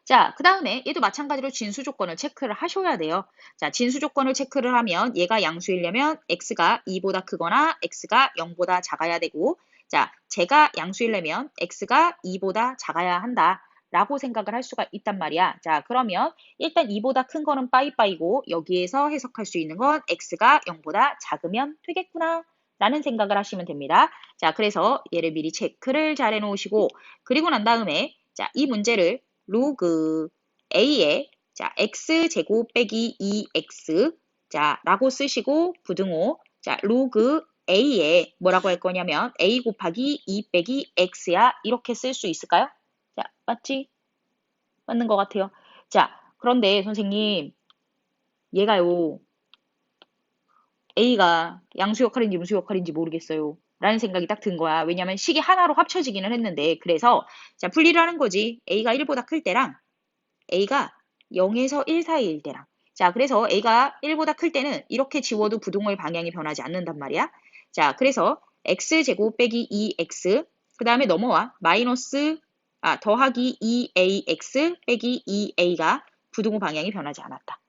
S1: 자, 그 다음에 얘도 마찬가지로 진수 조건을 체크를 하셔야 돼요. 자, 진수 조건을 체크를 하면 얘가 양수이려면 x가 2보다 크거나 x가 0보다 작아야 되고 자, 제가 양수이려면 x가 2보다 작아야 한다. 라고 생각을 할 수가 있단 말이야. 자, 그러면 일단 2보다 큰 거는 빠이빠이고 여기에서 해석할 수 있는 건 x가 0보다 작으면 되겠구나. 라는 생각을 하시면 됩니다. 자, 그래서 얘를 미리 체크를 잘 해놓으시고 그리고 난 다음에 자, 이 문제를 로그 a에 자, x제곱 빼기 2x 자, 라고 쓰시고 부등호 자, 로그 a에 뭐라고 할 거냐면 a 곱하기 2 빼기 x야 이렇게 쓸 수 있을까요? 자, 맞지? 맞는 것 같아요. 자, 그런데 선생님 얘가요 a가 양수 역할인지 음수 역할인지 모르겠어요. 라는 생각이 딱 든 거야. 왜냐면 식이 하나로 합쳐지기는 했는데 그래서 자 분리를 하는 거지. a가 1보다 클 때랑 a가 0에서 1 사이일 때랑 자 그래서 a가 1보다 클 때는 이렇게 지워도 부등호의 방향이 변하지 않는단 말이야. 자 그래서 x제곱 빼기 2x 그 다음에 넘어와 마이너스 더하기 2ax 빼기 2a가 부등호 방향이 변하지 않았다.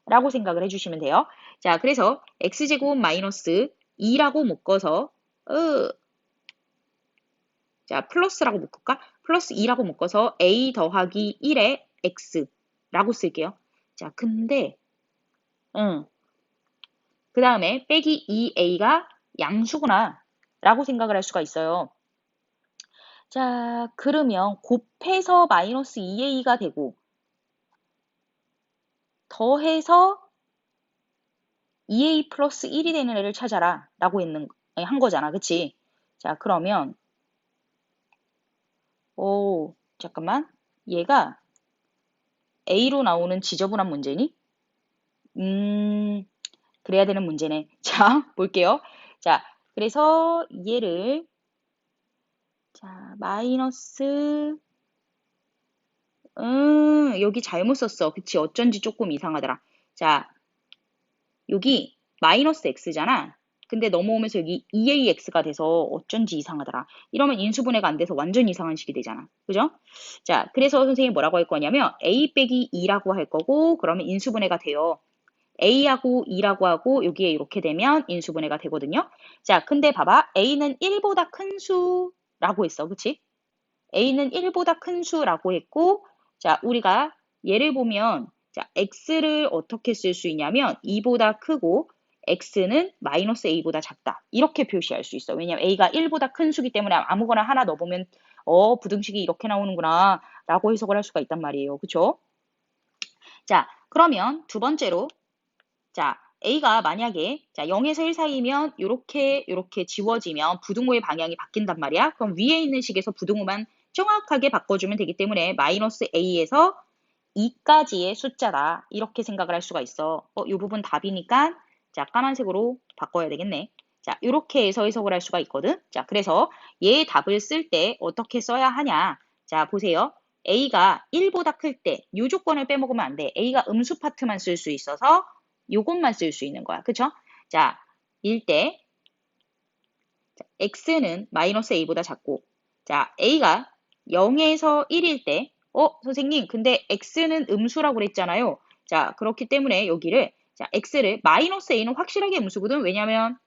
S1: 라고 생각을 해주시면 돼요. 자, 그래서 x제곱 마이너스 2라고 묶어서 자, 플러스라고 묶을까? 플러스 2라고 묶어서 a 더하기 1에 x라고 쓸게요. 자, 근데 그 다음에 빼기 2a가 양수구나 라고 생각을 할 수가 있어요. 자, 그러면 곱해서 마이너스 2a가 되고 더해서 2a 플러스 1이 되는 애를 찾아라 라고 한 거잖아. 그치? 자, 그러면 잠깐만. 얘가 a로 나오는 지저분한 문제니? 그래야 되는 문제네. 자, 볼게요. 자, 그래서 얘를 자, 마이너스 여기 잘못 썼어. 그치? 어쩐지 조금 이상하더라. 자, 여기 마이너스 x잖아. 근데 넘어오면서 여기 2ax가 돼서 어쩐지 이상하더라. 이러면 인수분해가 안 돼서 완전 이상한 식이 되잖아. 그죠? 자, 그래서 선생님이 뭐라고 할 거냐면 a 빼기 2라고 할 거고 그러면 인수분해가 돼요. a하고 2라고 하고 여기에 이렇게 되면 인수분해가 되거든요. 자, 근데 봐봐. a는 1보다 큰 수라고 했어. 그치? a는 1보다 큰 수라고 했고 자, 우리가 예를 보면 자, x를 어떻게 쓸 수 있냐면 2보다 크고 x는 마이너스 a보다 작다. 이렇게 표시할 수 있어. 왜냐면 a가 1보다 큰 수기 때문에 아무거나 하나 넣어보면 부등식이 이렇게 나오는구나 라고 해석을 할 수가 있단 말이에요. 그쵸? 자, 그러면 두 번째로 자, a가 만약에 자 0에서 1 사이면 요렇게 지워지면 부등호의 방향이 바뀐단 말이야. 그럼 위에 있는 식에서 부등호만 정확하게 바꿔주면 되기 때문에 마이너스 a에서 2까지의 숫자다. 이렇게 생각을 할 수가 있어. 이 부분 답이니까 자 까만색으로 바꿔야 되겠네. 자 이렇게 해서 해석을 할 수가 있거든. 자 그래서 얘의 답을 쓸 때 어떻게 써야 하냐. 자 보세요. a가 1보다 클 때 이 조건을 빼먹으면 안 돼. a가 음수 파트만 쓸 수 있어서 요것만 쓸 수 있는 거야. 그쵸? 자, 일 때 x는 마이너스 a보다 작고 자, a가 0에서 1일 때 선생님 근데 x는 음수라고 그랬잖아요. 자, 그렇기 때문에 여기를 자, x를 마이너스 a는 확실하게 음수거든. 왜냐면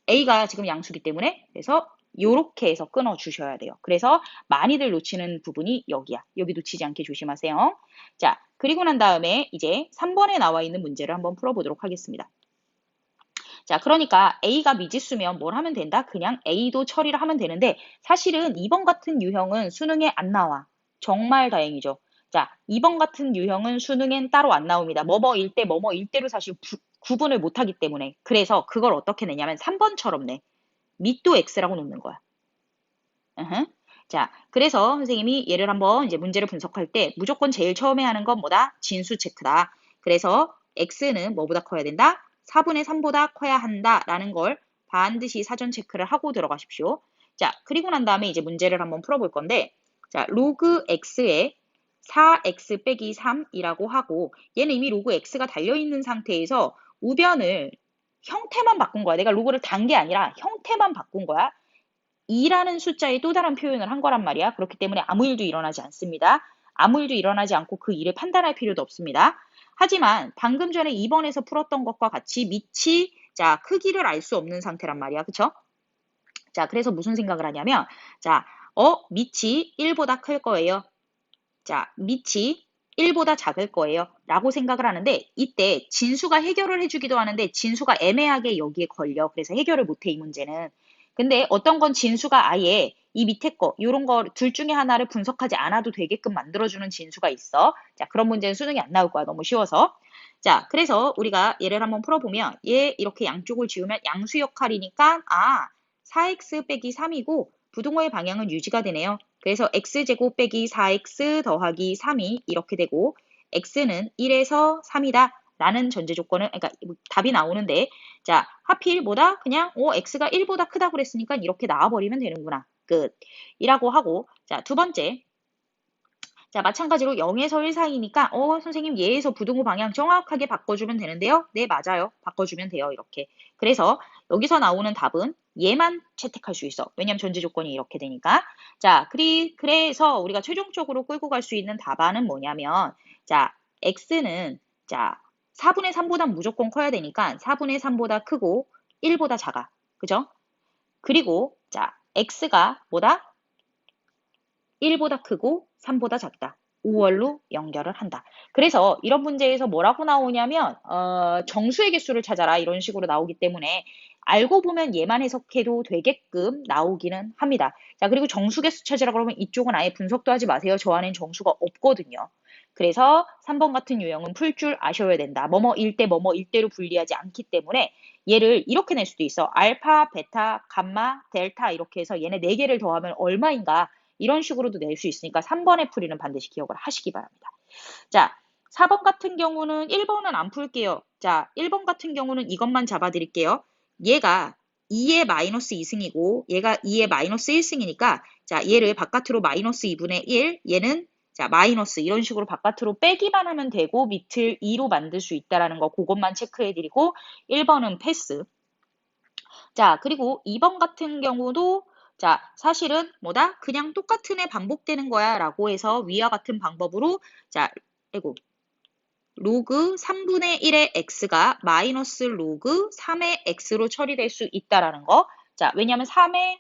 S1: a가 지금 양수기 때문에 그래서 요렇게 해서 끊어 주셔야 돼요. 그래서 많이들 놓치는 부분이 여기야. 여기 놓치지 않게 조심하세요. 자, 그리고 난 다음에 이제 3번에 나와 있는 문제를 한번 풀어보도록 하겠습니다. 자, 그러니까 A가 미지수면 뭘 하면 된다? 그냥 A도 처리를 하면 되는데 사실은 2번 같은 유형은 수능에 안 나와. 정말 다행이죠. 자, 2번 같은 유형은 수능엔 따로 안 나옵니다. 뭐뭐일 때 뭐뭐일 때로 사실 구분을 못하기 때문에. 그래서 그걸 어떻게 내냐면 3번처럼 내. 밑도 X라고 놓는 거야. 자, 그래서 선생님이 얘를 한번 이제 문제를 분석할 때 무조건 제일 처음에 하는 건 뭐다? 진수 체크다. 그래서 X는 뭐보다 커야 된다? 4분의 3보다 커야 한다라는 걸 반드시 사전 체크를 하고 들어가십시오. 자, 그리고 난 다음에 이제 문제를 한번 풀어볼 건데, 자, 로그 X에 4X 빼기 3이라고 하고, 얘는 이미 로그 X가 달려있는 상태에서 우변을 형태만 바꾼 거야. 내가 로그를 단 게 아니라 형태만 바꾼 거야. 2라는 숫자의 또 다른 표현을 한 거란 말이야. 그렇기 때문에 아무 일도 일어나지 않습니다. 아무 일도 일어나지 않고 그 일을 판단할 필요도 없습니다. 하지만 방금 전에 2번에서 풀었던 것과 같이 밑이 자 크기를 알 수 없는 상태란 말이야. 그쵸? 자 그래서 무슨 생각을 하냐면 자 밑이 1보다 클 거예요. 자 밑이 1보다 작을 거예요. 라고 생각을 하는데 이때 진수가 해결을 해주기도 하는데 진수가 애매하게 여기에 걸려. 그래서 해결을 못해 이 문제는. 근데 어떤 건 진수가 아예 이 밑에 거 요런 거 둘 중에 하나를 분석하지 않아도 되게끔 만들어주는 진수가 있어. 자 그런 문제는 수능이 안 나올 거야. 너무 쉬워서. 자 그래서 우리가 얘를 한번 풀어보면 얘 이렇게 양쪽을 지우면 양수 역할이니까 4x 빼기 3이고 부등호의 방향은 유지가 되네요. 그래서 x제곱 빼기 4x 더하기 3이 이렇게 되고 x는 1에서 3이다 라는 전제 조건을 그러니까 답이 나오는데 자 하필 뭐다? 그냥 x가 1보다 크다고 그랬으니까 이렇게 나와버리면 되는구나. 끝. 이라고 하고 자 두 번째 자 마찬가지로 0에서 1 사이니까 선생님 얘에서 부등호 방향 정확하게 바꿔주면 되는데요. 네 맞아요. 바꿔주면 돼요. 이렇게. 그래서 여기서 나오는 답은 얘만 채택할 수 있어. 왜냐면 전제 조건이 이렇게 되니까. 자, 그래서 우리가 최종적으로 끌고 갈 수 있는 답안은 뭐냐면, 자, x는, 자, 4분의 3보다 무조건 커야 되니까 4분의 3보다 크고 1보다 작아. 그죠? 그리고, 자, x가 뭐다? 1보다 크고 3보다 작다. 5월로 연결을 한다. 그래서 이런 문제에서 뭐라고 나오냐면 정수의 개수를 찾아라 이런 식으로 나오기 때문에 알고 보면 얘만 해석해도 되게끔 나오기는 합니다. 자 그리고 정수 개수 찾으라 그러면 이쪽은 아예 분석도 하지 마세요. 저 안엔 정수가 없거든요. 그래서 3번 같은 유형은 풀 줄 아셔야 된다. 뭐뭐일 때 뭐뭐일 때로 분리하지 않기 때문에 얘를 이렇게 낼 수도 있어. 알파, 베타, 감마, 델타 이렇게 해서 얘네 4개를 더하면 얼마인가 이런 식으로도 낼 수 있으니까 3번의 풀이는 반드시 기억을 하시기 바랍니다. 자, 4번 같은 경우는 1번은 안 풀게요. 자, 1번 같은 경우는 이것만 잡아드릴게요. 얘가 2의 마이너스 2승이고 얘가 2의 마이너스 1승이니까 자, 얘를 바깥으로 마이너스 2분의 1, 얘는 자, 마이너스 이런 식으로 바깥으로 빼기만 하면 되고 밑을 2로 만들 수 있다라는 거 그것만 체크해드리고 1번은 패스. 자, 그리고 2번 같은 경우도 자, 사실은 뭐다? 그냥 똑같은 애 반복되는 거야 라고 해서 위와 같은 방법으로 자, 로그 3분의 1의 x가 마이너스 로그 3의 x로 처리될 수 있다라는 거. 자, 왜냐면 3의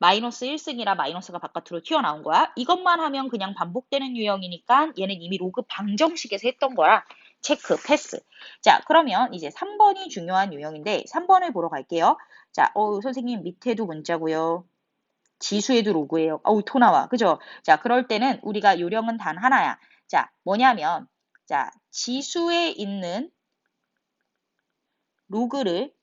S1: 마이너스 1승이라 마이너스가 바깥으로 튀어나온 거야. 이것만 하면 그냥 반복되는 유형이니까 얘는 이미 로그 방정식에서 했던 거라 체크, 패스. 자, 그러면 이제 3번이 중요한 유형인데 3번을 보러 갈게요. 자, 선생님 밑에도 문자고요. 지수에도 로그예요. 토 나와. 그죠? 자, 그럴 때는 우리가 요령은 단 하나야. 자, 뭐냐면 자, 지수에 있는 로그를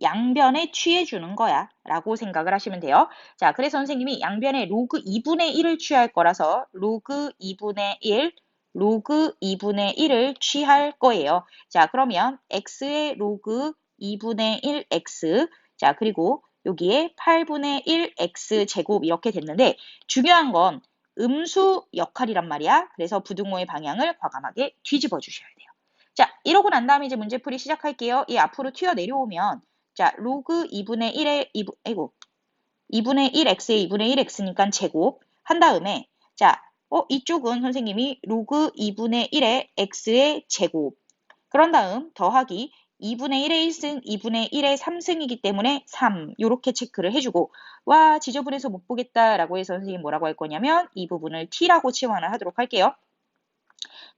S1: 양변에 취해주는 거야 라고 생각을 하시면 돼요. 자, 그래서 선생님이 양변에 로그 2분의 1을 취할 거라서 로그 2분의 1, 로그 2분의 1을 취할 거예요. 자, 그러면 x의 로그 2분의 1x, 자, 그리고 여기에 8분의 1x 제곱 이렇게 됐는데 중요한 건 음수 역할이란 말이야. 그래서 부등호의 방향을 과감하게 뒤집어 주셔야 돼요. 자, 이러고 난 다음에 이제 문제풀이 시작할게요. 이 앞으로 튀어 내려오면 자, 로그 2분의 1의 2분의 1x의 2분의 1x니까 제곱 한 다음에 자, 이쪽은 선생님이 로그 2분의 1의 x의 제곱 그런 다음 더하기 2분의 1의 1승, 2분의 1의 3승이기 때문에 3 이렇게 체크를 해주고 와 지저분해서 못 보겠다라고 해서 선생님 뭐라고 할 거냐면 이 부분을 t라고 치환을 하도록 할게요.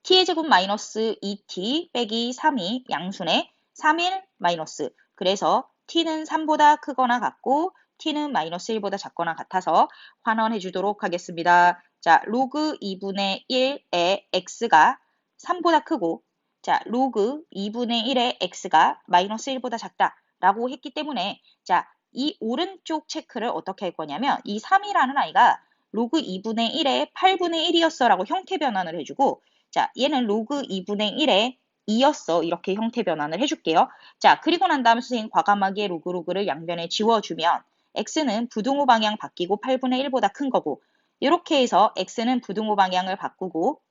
S1: t의 제곱 마이너스 2t 빼기 3이 양순에 3일 마이너스 그래서 t는 3보다 크거나 같고 t는 마이너스 1보다 작거나 같아서 환원해 주도록 하겠습니다. 자, 로그 2분의 1의 x가 3보다 크고 자, 로그 2분의 1의 x가 마이너스 1보다 작다 라고 했기 때문에 자, 이 오른쪽 체크를 어떻게 할 거냐면 이 3이라는 아이가 로그 2분의 1의 8분의 1이었어 라고 형태 변환을 해주고 자, 얘는 로그 2분의 1에 2였어. 이렇게 형태 변환을 해줄게요. 자, 그리고 난 다음 선생님 과감하게 로그를 양변에 지워주면 x는 부등호 방향 바뀌고 8분의 1보다 큰 거고 이렇게 해서 x는 부등호 방향을 바꾸고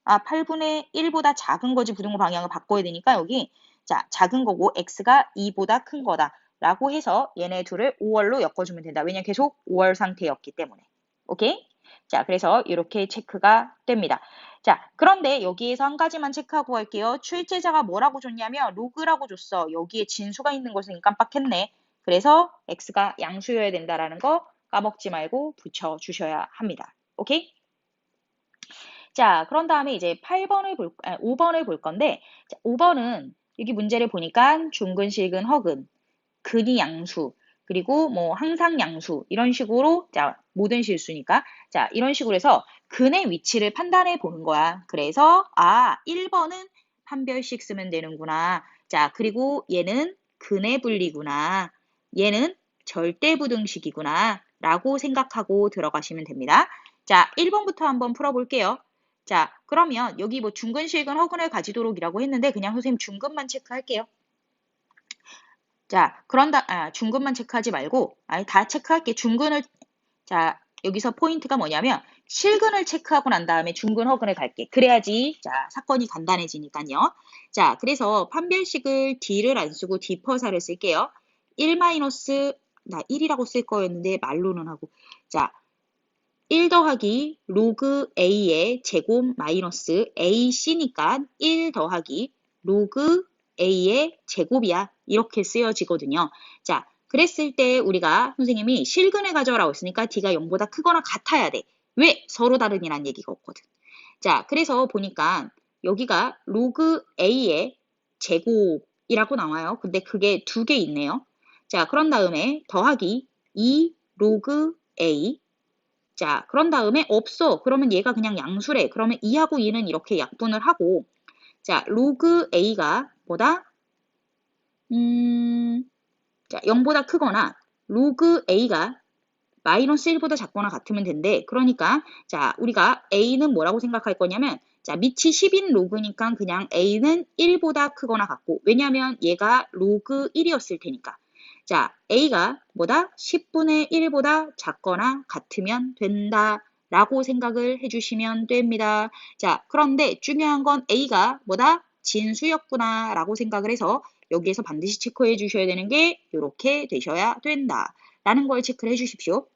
S1: 8분의 1보다 작은 거지 부등호 방향을 바꿔야 되니까 여기 자, 작은 거고 x가 2보다 큰 거다. 라고 해서 얘네 둘을 5월로 엮어주면 된다. 왜냐면 계속 5월 상태였기 때문에. 오케이? 자, 그래서 이렇게 체크가 됩니다. 자, 그런데 여기에서 한 가지만 체크하고 갈게요. 출제자가 뭐라고 줬냐면 로그라고 줬어. 여기에 진수가 있는 것은 깜빡했네. 그래서 x가 양수여야 된다라는 거 까먹지 말고 붙여주셔야 합니다. 오케이? 자, 그런 다음에 이제 5번을 볼 건데, 자, 5번은 여기 문제를 보니까 중근, 실근, 허근, 근이 양수, 그리고 뭐 항상 양수 이런 식으로 자, 모든 실수니까 자, 이런 식으로 해서 근의 위치를 판단해 보는 거야. 그래서 1번은 판별식 쓰면 되는구나. 자, 그리고 얘는 근의 분리구나. 얘는 절대부등식이구나. 라고 생각하고 들어가시면 됩니다. 자, 1번부터 한번 풀어볼게요. 자, 그러면 여기 뭐 중근, 실근, 허근을 가지도록이라고 했는데 그냥 선생님 중근만 체크할게요. 자, 중근만 체크하지 말고 다 체크할게. 중근을 자, 여기서 포인트가 뭐냐면 실근을 체크하고 난 다음에 중근, 허근을 갈게. 그래야지 자, 사건이 간단해지니까요. 자, 그래서 판별식을 D를 안 쓰고 D퍼사를 쓸게요. 1 마이너스 나 1이라고 쓸 거였는데 말로는 하고 자, 1 더하기 로그 A의 제곱 마이너스 AC니까 1 더하기 로그 A의 제곱이야. 이렇게 쓰여지거든요. 자, 그랬을 때 우리가 선생님이 실근을 가져라고 했으니까 D가 0보다 크거나 같아야 돼. 왜? 서로 다른이란 얘기가 없거든. 자, 그래서 보니까 여기가 로그 A의 제곱이라고 나와요. 근데 그게 두 개 있네요. 자, 그런 다음에 더하기 2 로그 A 자, 그런 다음에 없어. 그러면 얘가 그냥 양수래. 그러면 2하고 2는 이렇게 약분을 하고 자, 로그 A가 뭐다? 자, 0보다 크거나 로그 A가 마이너스 1보다 작거나 같으면 된대. 그러니까 자, 우리가 A는 뭐라고 생각할 거냐면 자, 밑이 10인 로그니까 그냥 A는 1보다 크거나 같고 왜냐면 얘가 로그 1이었을 테니까 자, A가 뭐다? 10분의 1보다 작거나 같으면 된다. 라고 생각을 해주시면 됩니다. 자, 그런데 중요한 건 A가 뭐다? 진수였구나. 라고 생각을 해서 여기에서 반드시 체크해 주셔야 되는 게 이렇게 되셔야 된다. 라는 걸 체크를 해 주십시오.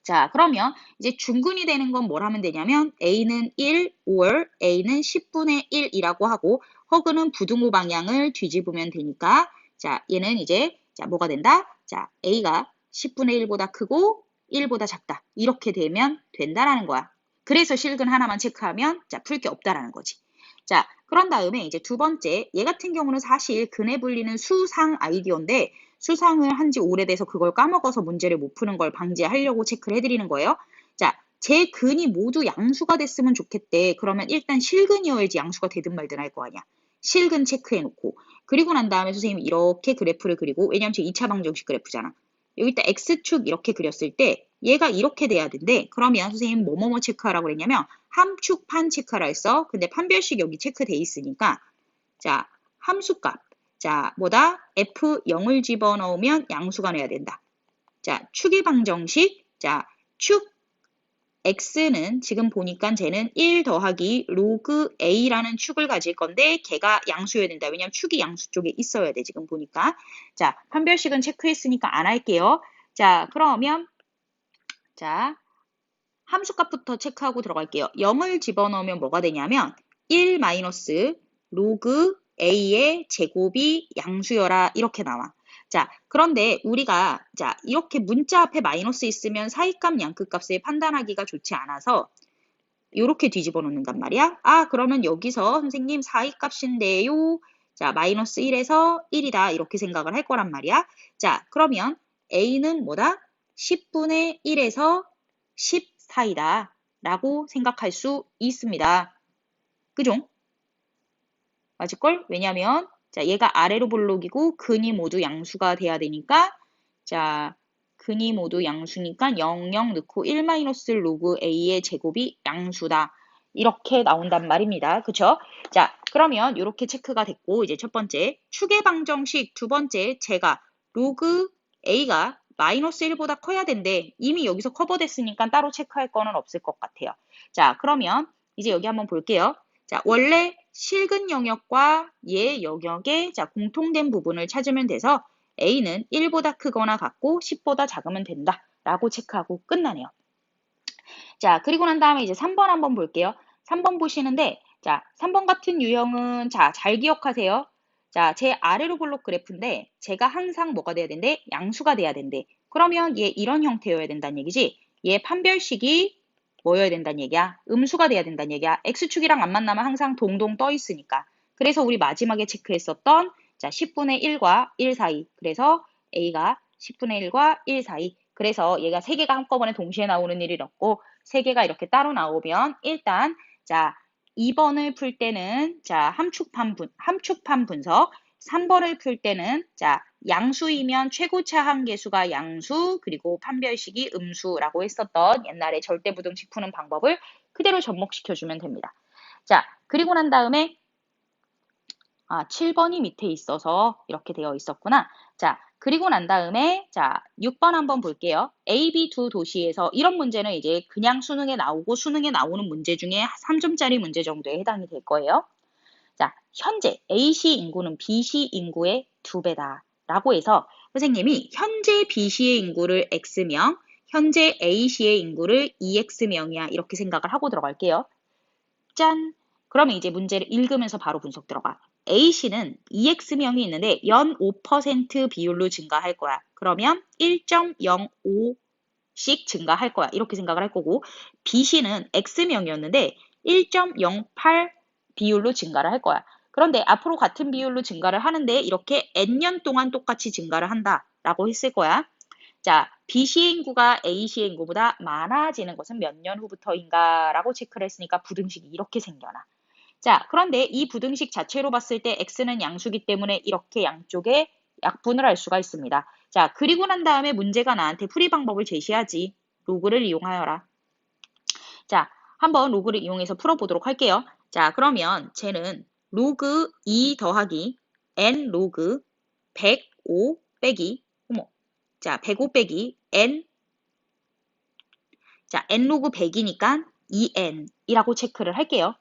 S1: 자, 그러면 이제 중근이 되는 건 뭘 하면 되냐면 A는 1, or A는 10분의 1이라고 하고 허그는 부등호 방향을 뒤집으면 되니까 자, 얘는 이제 자, 뭐가 된다? 자, A가 10분의 1보다 크고 1보다 작다. 이렇게 되면 된다라는 거야. 그래서 실근 하나만 체크하면 자, 풀 게 없다라는 거지. 자, 그런 다음에 이제 두 번째, 얘 같은 경우는 사실 근에 불리는 수상 아이디어인데 수상을 한 지 오래돼서 그걸 까먹어서 문제를 못 푸는 걸 방지하려고 체크를 해드리는 거예요. 자, 제 근이 모두 양수가 됐으면 좋겠대. 그러면 일단 실근이어야지 양수가 되든 말든 할 거 아니야. 실근 체크해놓고. 그리고 난 다음에 선생님이 이렇게 그래프를 그리고, 왜냐면 제 2차 방정식 그래프잖아. 여기다 X축 이렇게 그렸을 때 얘가 이렇게 돼야 된대. 그러면 선생님 뭐뭐뭐 체크하라고 그랬냐면 함축판 체크하라 했어. 근데 판별식 여기 체크돼 있으니까 자, 함수값. 자, 뭐다? F0을 집어넣으면 양수가 나야 된다. 자, 축의 방정식. 자, 축 X는 지금 보니까 쟤는 1 더하기 로그 A라는 축을 가질 건데 걔가 양수여야 된다. 왜냐면 축이 양수 쪽에 있어야 돼. 지금 보니까. 자, 판별식은 체크했으니까 안 할게요. 자, 그러면 자, 함수값부터 체크하고 들어갈게요. 0을 집어넣으면 뭐가 되냐면 1 마이너스 로그 A의 제곱이 양수여라 이렇게 나와. 자, 그런데 우리가 자 이렇게 문자 앞에 마이너스 있으면 사이값 양끝값을 판단하기가 좋지 않아서 이렇게 뒤집어 놓는단 말이야. 아, 그러면 여기서 선생님 사이값인데요. 자, 마이너스 1에서 1이다 이렇게 생각을 할 거란 말이야. 자, 그러면 A는 뭐다? 10분의 1에서 10 사이다 라고 생각할 수 있습니다. 그죠? 맞을걸? 왜냐면 자, 얘가 아래로 볼록이고 근이 모두 양수가 돼야 되니까 자, 근이 모두 양수니까 0, 0 넣고 1 마이너스 로그 A의 제곱이 양수다. 이렇게 나온단 말입니다. 그쵸? 자, 그러면 이렇게 체크가 됐고 이제 첫 번째 축의 방정식 두 번째 제가 로그 A가 마이너스 1보다 커야 된대. 이미 여기서 커버됐으니까 따로 체크할 거는 없을 것 같아요. 자, 그러면 이제 여기 한번 볼게요. 자, 원래 실근 영역과 얘 영역의 자, 공통된 부분을 찾으면 돼서 A는 1보다 크거나 같고 10보다 작으면 된다 라고 체크하고 끝나네요. 자, 그리고 난 다음에 이제 3번 한번 볼게요. 3번 보시는데 자, 3번 같은 유형은 자, 잘 기억하세요. 자, 제 아래로 볼록 그래프인데 제가 항상 뭐가 돼야 된대? 양수가 돼야 된대. 그러면 얘 이런 형태여야 된다는 얘기지. 얘 판별식이 뭐여야 된다는 얘기야? 음수가 돼야 된다는 얘기야. X축이랑 안 만나면 항상 동동 떠 있으니까. 그래서 우리 마지막에 체크했었던 자, 10분의 1과 1 사이. 그래서 A가 10분의 1과 1 사이. 그래서 얘가 세 개가 한꺼번에 동시에 나오는 일이 없고 세 개가 이렇게 따로 나오면 일단 자, 2번을 풀 때는 자, 함축판 분석, 3번을 풀 때는 자, 양수이면 최고차 한계수가 양수, 그리고 판별식이 음수라고 했었던 옛날에 절대부등식 푸는 방법을 그대로 접목시켜주면 됩니다. 자, 그리고 난 다음에 7번이 밑에 있어서 이렇게 되어 있었구나. 자, 그리고 난 다음에 자, 6번 한번 볼게요. A, B 두 도시에서 이런 문제는 이제 그냥 수능에 나오고 수능에 나오는 문제 중에 3점짜리 문제 정도에 해당이 될 거예요. 자, 현재 A시 인구는 B시 인구의 2배다 라고 해서 선생님이 현재 B시의 인구를 X명, 현재 A시의 인구를 2X명이야 이렇게 생각을 하고 들어갈게요. 짠! 그러면 이제 문제를 읽으면서 바로 분석 들어가. A씨는 2X명이 있는데 연 5% 비율로 증가할 거야. 그러면 1.05씩 증가할 거야. 이렇게 생각을 할 거고 B씨는 X명이었는데 1.08 비율로 증가를 할 거야. 그런데 앞으로 같은 비율로 증가를 하는데 이렇게 N년 동안 똑같이 증가를 한다라고 했을 거야. 자, B시의 인구가 A시의 인구보다 많아지는 것은 몇 년 후부터인가 라고 체크를 했으니까 부등식이 이렇게 생겨나. 자, 그런데 이 부등식 자체로 봤을 때 X는 양수기 때문에 이렇게 양쪽에 약분을 할 수가 있습니다. 자, 그리고 난 다음에 문제가 나한테 풀이 방법을 제시하지. 로그를 이용하여라. 자, 한번 로그를 이용해서 풀어보도록 할게요. 자, 그러면 쟤는 로그 2 더하기 n 로그 105 빼기 자, 105 빼기 n 자, n 로그 100이니까 2n이라고 체크를 할게요.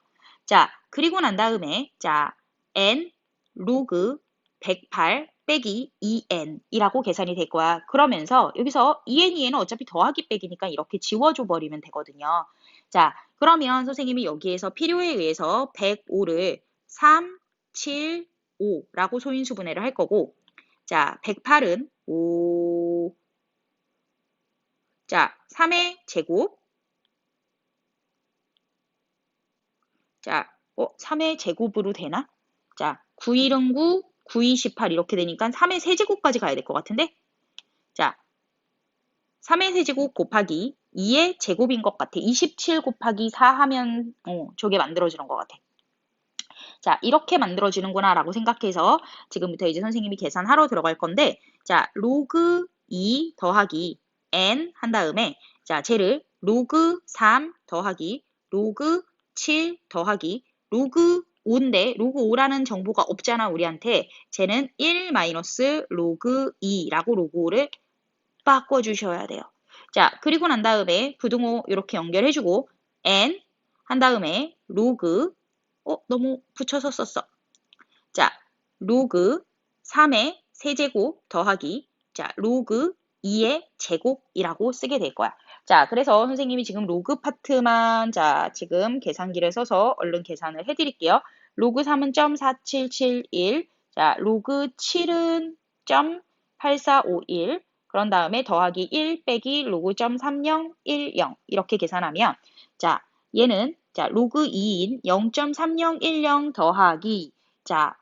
S1: 자, 그리고 난 다음에 자, n 로그 108 빼기 2n이라고 계산이 될 거야. 그러면서 여기서 2n, 2n은 어차피 더하기 빼기니까 이렇게 지워줘 버리면 되거든요. 자, 그러면 선생님이 여기에서 필요에 의해서 105를 3, 7, 5라고 소인수 분해를 할 거고 자, 108은 5, 자, 3의 제곱. 자, 3의 제곱으로 되나? 자, 9일은 9, 9이 18 이렇게 되니까 3의 세제곱까지 가야 될 것 같은데? 자, 3의 세제곱 곱하기 2의 제곱인 것 같아. 27 곱하기 4 하면 저게 만들어지는 것 같아. 자, 이렇게 만들어지는구나 라고 생각해서 지금부터 이제 선생님이 계산하러 들어갈 건데, 자, 로그 2 더하기 n 한 다음에, 자, 쟤를 로그 3 더하기 로그 7 더하기 로그 5인데 로그 5라는 정보가 없잖아 우리한테. 쟤는 1 마이너스 로그 2라고 로그 5를 바꿔주셔야 돼요. 자, 그리고 난 다음에 부등호 이렇게 연결해주고 n 한 다음에 로그 너무 붙여서 썼어. 자, 로그 3의 세제곱 더하기 자, 로그 2의 제곱이라고 쓰게 될 거야. 자, 그래서 선생님이 지금 로그 파트만 자, 지금 계산기를 써서 얼른 계산을 해드릴게요. 로그 3은 0.4771, 자, 로그 7은 0.8451, 그런 다음에 더하기 1 빼기 로그 0.3010 이렇게 계산하면 자, 얘는 자, 로그 2인 0.3010 더하기 자,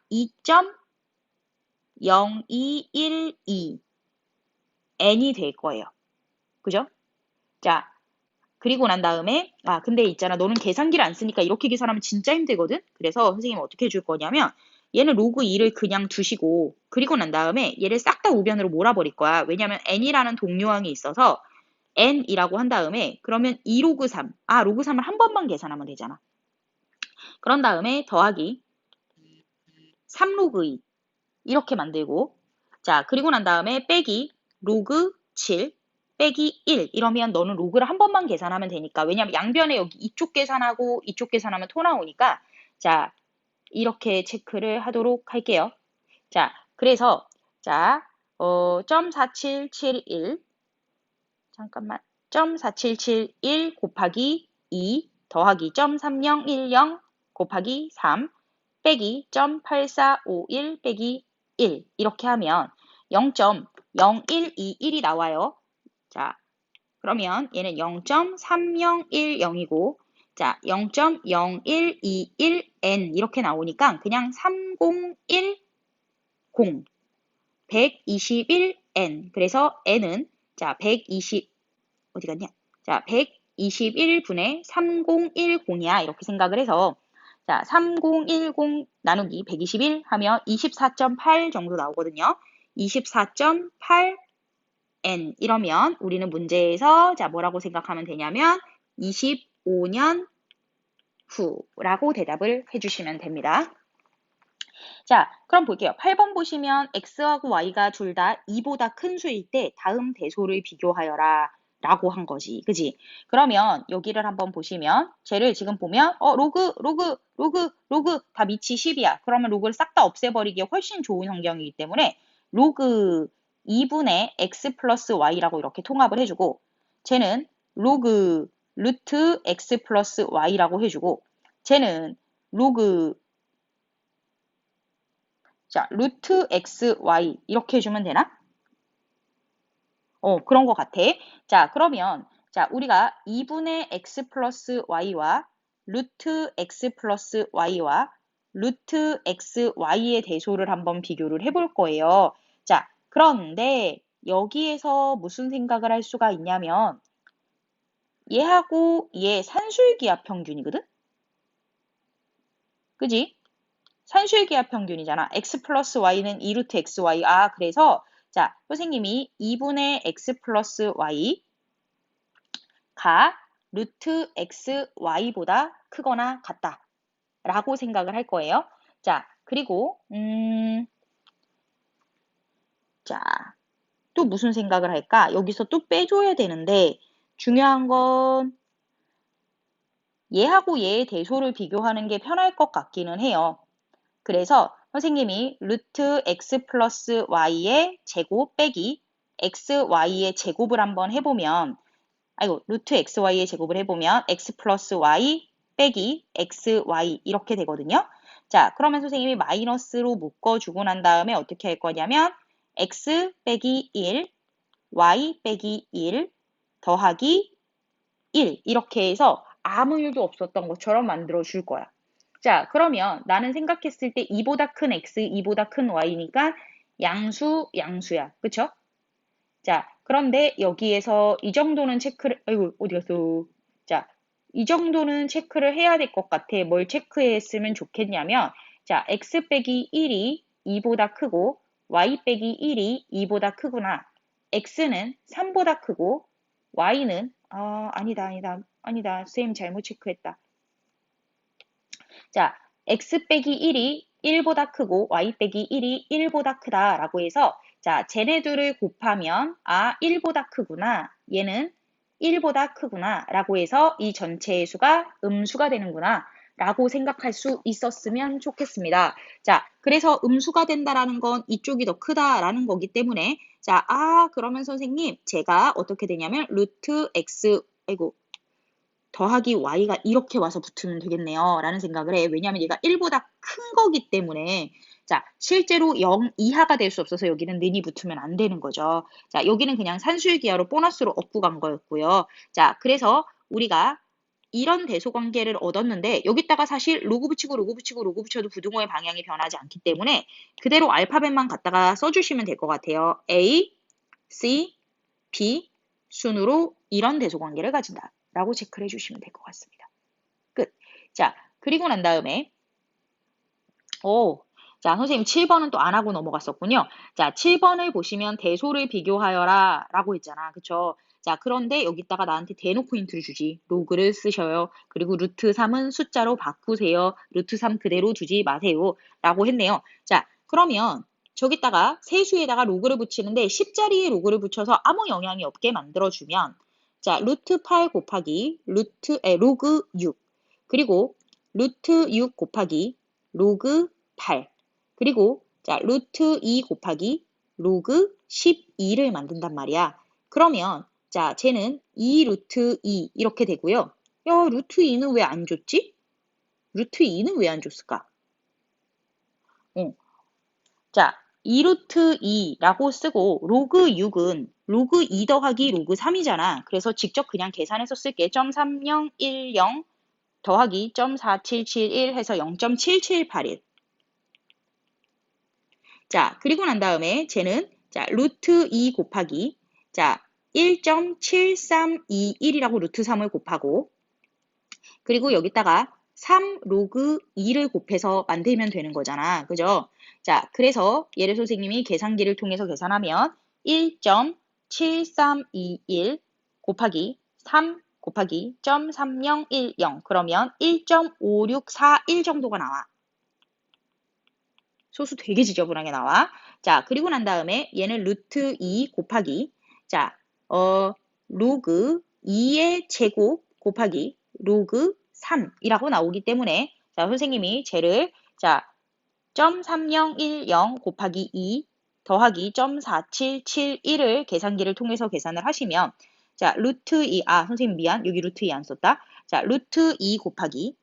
S1: 2.0212 n이 될 거예요. 그죠? 자, 그리고 난 다음에 근데 있잖아. 너는 계산기를 안 쓰니까 이렇게 계산하면 진짜 힘들거든? 그래서 선생님이 어떻게 해줄 거냐면 얘는 로그 2를 그냥 두시고 그리고 난 다음에 얘를 싹 다 우변으로 몰아버릴 거야. 왜냐면 n이라는 동요항이 있어서 n이라고 한 다음에 그러면 2로그 3. 로그 3을 한 번만 계산하면 되잖아. 그런 다음에 더하기 3로그 2 이렇게 만들고 자 그리고 난 다음에 빼기 로그 7 빼기 1 이러면 너는 로그를 한 번만 계산하면 되니까 왜냐면 양변에 여기 이쪽 계산하고 이쪽 계산하면 토 나오니까 자 이렇게 체크를 하도록 할게요. 자 그래서 자 0.4771 잠깐만 0.4771 곱하기 2 더하기 0.3010 곱하기 3 빼기 0.8451 빼기 1 이렇게 하면 0.0121이 나와요. 자, 그러면 얘는 0.3010이고 자, 0.0121n 이렇게 나오니까 그냥 3010 121n 그래서 n은 자, 120 어디 갔냐? 자, 121분의 3010이야. 이렇게 생각을 해서 자, 3010 나누기 121 하면 24.8 정도 나오거든요. 24.8n 이러면 우리는 문제에서 자, 뭐라고 생각하면 되냐면 25년 후라고 대답을 해주시면 됩니다. 자, 그럼 볼게요. 8번 보시면 x하고 y가 둘 다 2보다 큰 수일 때 다음 대소를 비교하여라 라고 한 거지. 그지? 그러면 여기를 한번 보시면 쟤를 지금 보면 로그 다 밑이 10이야. 그러면 로그를 싹 다 없애버리기에 훨씬 좋은 환경이기 때문에 로그 2분의 x 플러스 y라고 이렇게 통합을 해주고 쟤는 로그 루트 x 플러스 y라고 해주고 쟤는 로그 자, 루트 x, y 이렇게 해주면 되나? 그런 것 같아. 자, 그러면 자, 우리가 2분의 x 플러스 y와 루트 x 플러스 y와 루트 x, y의 대소를 한번 비교를 해볼 거예요. 자, 그런데 여기에서 무슨 생각을 할 수가 있냐면 얘하고 얘 산술기압 평균이거든? 그지? 산술기압 평균이잖아. x 플러스 y는 2루트 xy. 그래서 자, 선생님이 2분의 x 플러스 y가 루트 xy보다 크거나 같다 라고 생각을 할 거예요. 자, 그리고 자, 또 무슨 생각을 할까? 여기서 또 빼줘야 되는데 중요한 건 얘하고 얘의 대소를 비교하는 게 편할 것 같기는 해요. 그래서 선생님이 루트 x 플러스 y의 제곱 빼기 xy의 제곱을 한번 해보면 루트 xy의 제곱을 해보면 x 플러스 y 빼기 xy 이렇게 되거든요. 자, 그러면 선생님이 마이너스로 묶어주고 난 다음에 어떻게 할 거냐면 x 빼기 1, y 빼기 1, 더하기 1 이렇게 해서 아무 일도 없었던 것처럼 만들어 줄 거야. 자, 그러면 나는 생각했을 때 2보다 큰 x, 2보다 큰 y니까 양수, 양수야. 그쵸? 자, 그런데 여기에서 이 정도는 체크를, 아이고, 어디 갔어? 자, 이 정도는 체크를 해야 될 것 같아. 뭘 체크했으면 좋겠냐면, 자, x 빼기 1이 2보다 크고, y 빼기 1이 2보다 크구나. x는 3보다 크고, y는, 아니다. 선생님 잘못 체크했다. 자, x 빼기 1이 1보다 크고 y 빼기 1이 1보다 크다라고 해서 자, 쟤네 둘을 곱하면 1보다 크구나. 얘는 1보다 크구나. 라고 해서 이 전체의 수가 음수가 되는구나. 라고 생각할 수 있었으면 좋겠습니다. 자, 그래서 음수가 된다라는 건 이쪽이 더 크다라는 거기 때문에 자, 그러면 선생님 제가 어떻게 되냐면 루트 x 더하기 y가 이렇게 와서 붙으면 되겠네요. 라는 생각을 해. 왜냐하면 얘가 1보다 큰 거기 때문에 자, 실제로 0 이하가 될 수 없어서 여기는 는이 붙으면 안 되는 거죠. 자, 여기는 그냥 산술기하로 보너스로 얻고 간 거였고요. 자, 그래서 우리가 이런 대소관계를 얻었는데 여기다가 사실 로그 붙이고 붙여도 부등호의 방향이 변하지 않기 때문에 그대로 알파벳만 갖다가 써주시면 될 것 같아요. A, C, B 순으로 이런 대소관계를 가진다. 라고 체크를 해주시면 될 것 같습니다. 끝. 자, 그리고 난 다음에 자, 선생님 7번은 또 안 하고 넘어갔었군요. 자, 7번을 보시면 대소를 비교하여라 라고 했잖아. 그쵸? 자, 그런데 여기다가 나한테 대놓고 힌트를 주지. 로그를 쓰셔요. 그리고 루트 3은 숫자로 바꾸세요. 루트 3 그대로 두지 마세요. 라고 했네요. 자, 그러면 저기다가 세수에다가 로그를 붙이는데 10자리에 로그를 붙여서 아무 영향이 없게 만들어주면 자, 루트 8 곱하기 로그 6 그리고 루트 6 곱하기 로그 8 그리고 자 루트 2 곱하기 로그 12를 만든단 말이야. 그러면 자 쟤는 2 루트 2 이렇게 되고요. 야 루트 2는 왜 안 줬지? 루트 2는 왜 안 줬을까? 자 2 루트 2라고 쓰고 로그 6은 로그 2 더하기 로그 3이잖아. 그래서 직접 그냥 계산해서 쓸게. 0.3010 더하기 0.4771 해서 0.7781 자, 그리고 난 다음에 쟤는 자, 루트 2 곱하기 자, 1.7321이라고 루트 3을 곱하고 그리고 여기다가 3 로그 2를 곱해서 만들면 되는 거잖아. 그죠? 자, 그래서 예를 선생님이 계산기를 통해서 계산하면 1.7321 곱하기 3 곱하기 0.3010 그러면 1.5641 정도가 나와. 소수 되게 지저분하게 나와. 자, 그리고 난 다음에 얘는 루트 2 곱하기 자, 로그 2의 제곱 곱하기 로그 3이라고 나오기 때문에 자, 선생님이 쟤를 자, 0.3010 곱하기 2 더하기 0.4771을 계산기를 통해서 계산을 하시면 자, 루트 2 선생님 미안. 여기 루트 2 안 썼다. 자, 루트 2 곱하기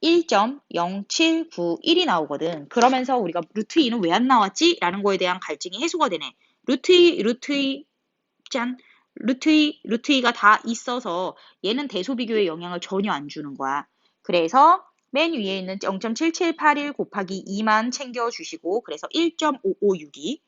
S1: 1.0791이 나오거든. 그러면서 우리가 루트 2는 왜 안 나왔지? 라는 거에 대한 갈증이 해소가 되네. 루트 2, 짠. 루트 2가 다 있어서 얘는 대소 비교에 영향을 전혀 안 주는 거야. 그래서 맨 위에 있는 0.7781 곱하기 2만 챙겨주시고 그래서 1.5562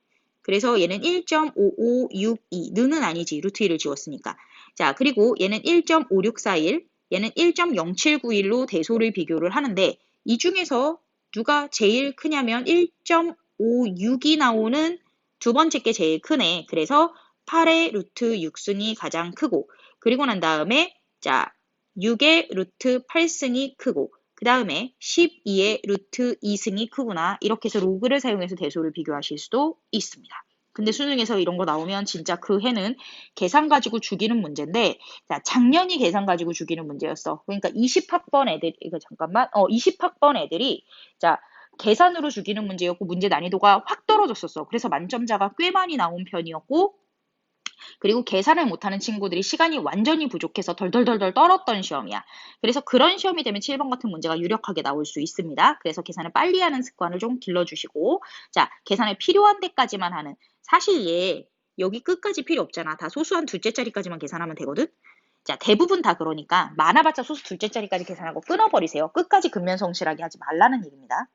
S1: 그래서 얘는 1.5562 는은 아니지. 루트 2를 지웠으니까. 자, 그리고 얘는 1.5641 얘는 1.0791로 대소를 비교를 하는데 이 중에서 누가 제일 크냐면 1.56이 나오는 두 번째 게 제일 크네. 그래서 8의 루트 6승이 가장 크고 그리고 난 다음에 자 6의 루트 8승이 크고 그 다음에 12의 루트 2승이 크구나. 이렇게 해서 로그를 사용해서 대소를 비교하실 수도 있습니다. 근데 수능에서 이런 거 나오면 진짜 그 해는 계산 가지고 죽이는 문제인데 자, 작년이 계산 가지고 죽이는 문제였어. 그러니까 20학번 애들 이거 잠깐만 20학번 애들이 자 계산으로 죽이는 문제였고 문제 난이도가 확 떨어졌었어. 그래서 만점자가 꽤 많이 나온 편이었고 그리고 계산을 못하는 친구들이 시간이 완전히 부족해서 덜덜덜덜 떨었던 시험이야. 그래서 그런 시험이 되면 7번 같은 문제가 유력하게 나올 수 있습니다. 그래서 계산을 빨리 하는 습관을 좀 길러주시고 자 계산을 필요한 데까지만 하는 사실 얘 여기 끝까지 필요 없잖아. 다 소수한 둘째 자리까지만 계산하면 되거든. 자, 대부분 다 그러니까 많아봤자 소수 둘째 자리까지 계산하고 끊어버리세요. 끝까지 근면성실하게 하지 말라는 얘기입니다.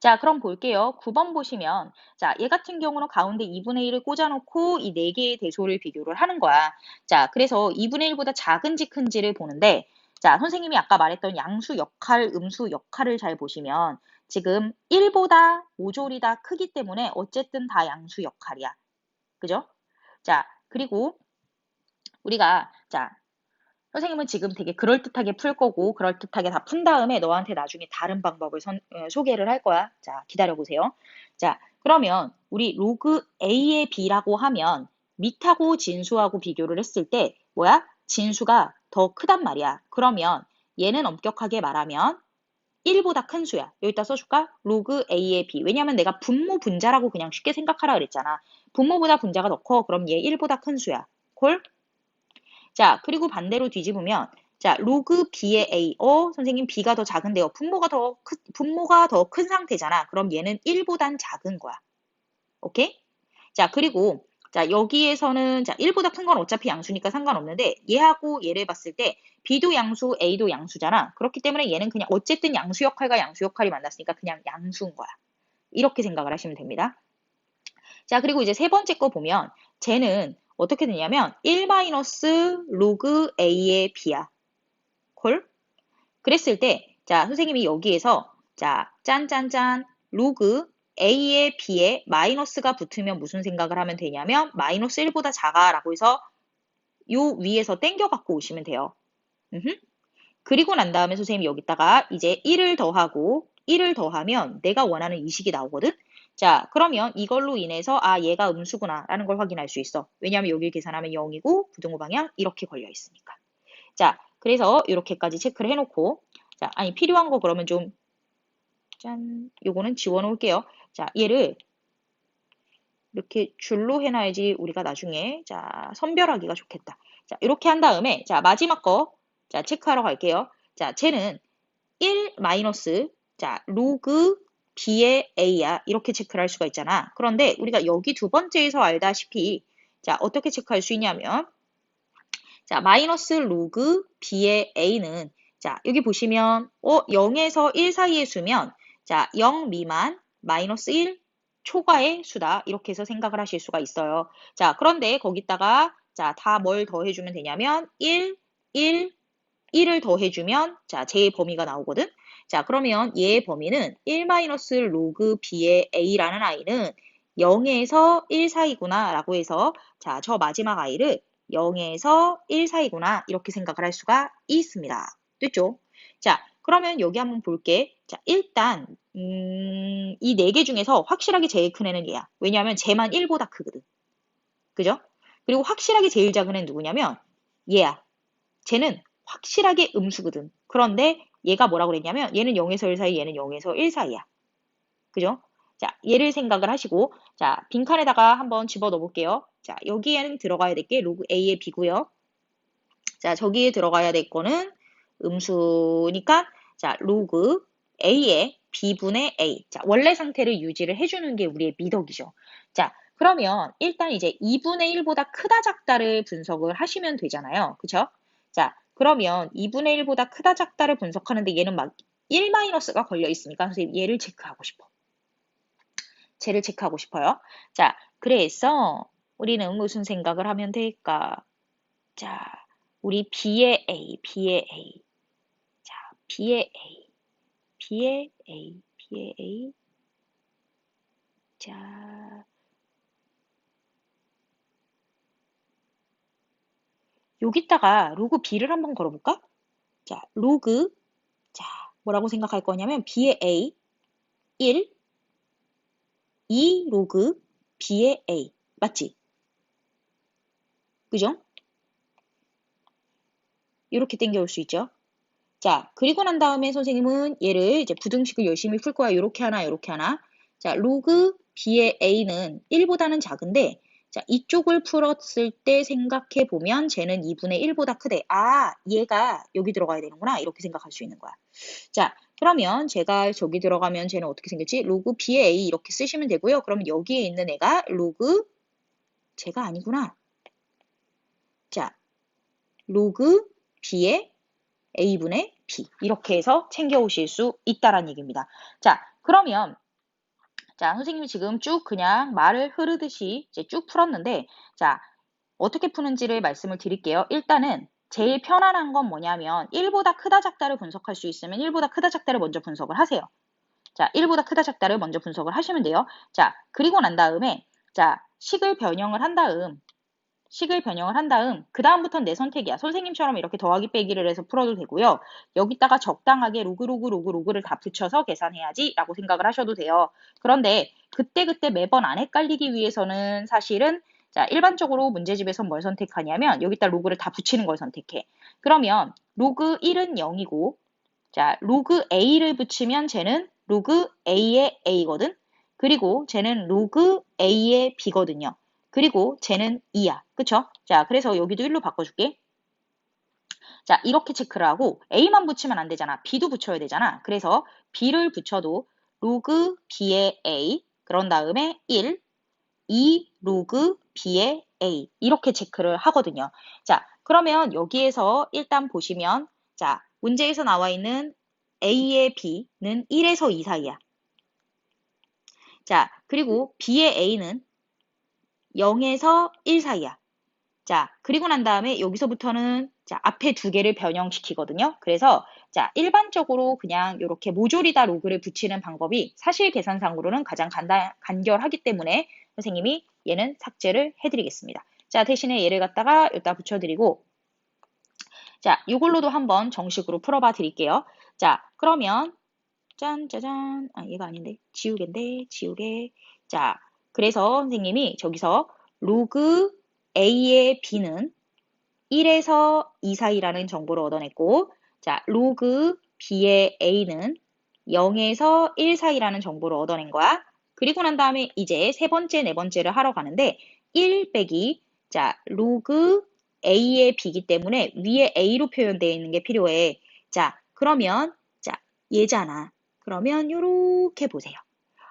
S1: 자, 그럼 볼게요. 9번 보시면, 자, 얘 같은 경우는 가운데 2분의 1을 꽂아놓고 이 4개의 대소를 비교를 하는 거야. 자, 그래서 2분의 1보다 작은지 큰지를 보는데, 자, 선생님이 아까 말했던 양수 역할, 음수 역할을 잘 보시면, 지금 1보다 5조리 다 크기 때문에 어쨌든 다 양수 역할이야. 그죠? 자, 그리고 우리가, 자, 선생님은 지금 되게 그럴듯하게 풀 거고 그럴듯하게 다 푼 다음에 너한테 나중에 다른 방법을 소개를 할 거야. 자, 기다려보세요. 자, 그러면 우리 로그 A의 B라고 하면 밑하고 진수하고 비교를 했을 때 뭐야? 진수가 더 크단 말이야. 그러면 얘는 엄격하게 말하면 1보다 큰 수야. 여기다 써줄까? 로그 A의 B. 왜냐면 내가 분모 분자라고 그냥 쉽게 생각하라 그랬잖아. 분모보다 분자가 더 커. 그럼 얘 1보다 큰 수야. 콜? 자, 그리고 반대로 뒤집으면 자, 로그 B의 A. 선생님 B가 더 작은데요. 분모가 더 큰 상태잖아. 그럼 얘는 1보단 작은 거야. 오케이? 자, 그리고 자, 여기에서는 자, 1보다 큰 건 어차피 양수니까 상관없는데 얘하고 얘를 봤을 때 B도 양수, A도 양수잖아. 그렇기 때문에 얘는 그냥 어쨌든 양수 역할과 양수 역할이 만났으니까 그냥 양수인 거야. 이렇게 생각을 하시면 됩니다. 자, 그리고 이제 세 번째 거 보면 쟤는 어떻게 되냐면 1 로그 A의 B야. 콜? 그랬을 때, 자, 선생님이 여기에서, 자, 짠짠짠, 로그 A의 B에 마이너스가 붙으면 무슨 생각을 하면 되냐면, 마이너스 1보다 작아 라고 해서 요 위에서 땡겨 갖고 오시면 돼요. 그리고 난 다음에 선생님이 여기다가 이제 1을 더하고 1을 더하면 내가 원하는 이 식이 나오거든? 자, 그러면 이걸로 인해서 아, 얘가 음수구나 라는 걸 확인할 수 있어. 왜냐하면 여기 계산하면 0이고 부등호 방향 이렇게 걸려 있으니까. 자, 그래서 이렇게까지 체크를 해놓고 자, 아니 필요한 거 그러면 좀 짠, 요거는 지워놓을게요. 자, 얘를 이렇게 줄로 해놔야지 우리가 나중에 자, 선별하기가 좋겠다. 자, 이렇게 한 다음에 자, 마지막 거 자, 체크하러 갈게요. 자, 쟤는 1 마이너스 자, 로그 B의 A야. 이렇게 체크를 할 수가 있잖아. 그런데 우리가 여기 두 번째에서 알다시피 자, 어떻게 체크할 수 있냐면 자, 마이너스 로그 B의 A는 자, 여기 보시면 0에서 1 사이의 수면 자, 0 미만 마이너스 1 초과의 수다. 이렇게 해서 생각을 하실 수가 있어요. 자, 그런데 거기다가 자, 다 뭘 더해주면 되냐면 1, 1, 1을 더해주면 자, 제 범위가 나오거든. 자, 그러면 얘의 범위는 1 마이너스 로그 B의 A라는 아이는 0에서 1 사이구나 라고 해서 자, 저 마지막 아이를 0에서 1 사이구나 이렇게 생각을 할 수가 있습니다. 됐죠? 자, 그러면 여기 한번 볼게. 자, 일단 이 4개 중에서 확실하게 제일 큰 애는 얘야. 왜냐하면 쟤만 1보다 크거든. 그죠? 그리고 확실하게 제일 작은 애는 누구냐면 얘야. 쟤는 확실하게 음수거든. 그런데 얘가 뭐라고 그랬냐면 얘는 0에서 1 사이, 얘는 0에서 1 사이야. 그죠? 자, 얘를 생각을 하시고 자, 빈칸에다가 한번 집어넣어 볼게요. 자, 여기에는 들어가야 될 게 로그 A의 B고요. 자, 저기에 들어가야 될 거는 음수니까 자, 로그 A의 B분의 A. 자, 원래 상태를 유지를 해주는 게 우리의 미덕이죠. 자, 그러면 일단 이제 2분의 1보다 크다 작다를 분석을 하시면 되잖아요. 그쵸? 자, 그러면 2분의 1보다 크다 작다를 분석하는데 얘는 막 1-가 걸려 있으니까 선생님 얘를 체크하고 싶어. 쟤를 체크하고 싶어요. 자, 그래서 우리는 무슨 생각을 하면 될까? 자, 우리 B의 A, B의 A. 자, B의 A, B의 A, B의 A. 자, 여기다가 로그 B를 한번 걸어볼까? 자, 로그, 자, 뭐라고 생각할 거냐면 B의 A, 1, 2 로그 B의 A. 맞지? 그죠? 이렇게 땡겨올 수 있죠. 자, 그리고 난 다음에 선생님은 얘를 이제 부등식을 열심히 풀 거야. 이렇게 하나, 이렇게 하나. 자, 로그 B의 A는 1보다는 작은데, 자, 이쪽을 풀었을 때 생각해 보면 쟤는 2분의 1보다 크대. 아, 얘가 여기 들어가야 되는구나. 이렇게 생각할 수 있는 거야. 자, 그러면 제가 저기 들어가면 쟤는 어떻게 생겼지? 로그 B의 A 이렇게 쓰시면 되고요. 그러면 여기에 있는 애가 로그 제가 아니구나. 자, 로그 b의 a분의 b 이렇게 해서 챙겨오실 수 있다라는 얘기입니다. 자, 그러면 자, 선생님이 지금 쭉 그냥 말을 흐르듯이 이제 쭉 풀었는데 자, 어떻게 푸는지를 말씀을 드릴게요. 일단은 제일 편안한 건 뭐냐면 1보다 크다 작다를 분석할 수 있으면 1보다 크다 작다를 먼저 분석을 하세요. 자, 1보다 크다 작다를 먼저 분석을 하시면 돼요. 자, 그리고 난 다음에 자, 식을 변형을 한 다음 그 다음부터는 내 선택이야. 선생님처럼 이렇게 더하기 빼기를 해서 풀어도 되고요. 여기다가 적당하게 로그를 다 붙여서 계산해야지 라고 생각을 하셔도 돼요. 그런데 그때그때 매번 안 헷갈리기 위해서는 사실은 자, 일반적으로 문제집에서 뭘 선택하냐면 여기다 로그를 다 붙이는 걸 선택해. 그러면 로그 1은 0이고 자, 로그 A를 붙이면 쟤는 로그 A의 A거든. 그리고 쟤는 로그 A의 B거든요. 그리고 쟤는 2야. 그쵸? 자, 그래서 여기도 1로 바꿔줄게. 자, 이렇게 체크를 하고 A만 붙이면 안 되잖아. B도 붙여야 되잖아. 그래서 B를 붙여도 로그 B의 A, 그런 다음에 1, 2 로그 B의 A 이렇게 체크를 하거든요. 자, 그러면 여기에서 일단 보시면 자, 문제에서 나와 있는 A의 B는 1에서 2 사이야. 자, 그리고 B의 A는 0에서 1 사이야. 자, 그리고 난 다음에 여기서부터는 자, 앞에 두 개를 변형시키거든요. 그래서 자, 일반적으로 그냥 이렇게 모조리다 로그를 붙이는 방법이 사실 계산상으로는 가장 간결하기 때문에 선생님이 얘는 삭제를 해드리겠습니다. 자, 대신에 얘를 갖다가 여기다 붙여드리고 자, 이걸로도 한번 정식으로 풀어봐 드릴게요. 자, 그러면 짠짜잔 얘가 아닌데 지우개 자, 그래서 선생님이 저기서 로그 A의 B는 1에서 2 사이라는 정보를 얻어냈고 자, 로그 B의 A는 0에서 1 사이라는 정보를 얻어낸 거야. 그리고 난 다음에 이제 세 번째, 네 번째를 하러 가는데 1 빼기 자, 로그 A의 B이기 때문에 위에 A로 표현되어 있는 게 필요해. 자, 그러면 자, 얘잖아. 그러면 요렇게 보세요.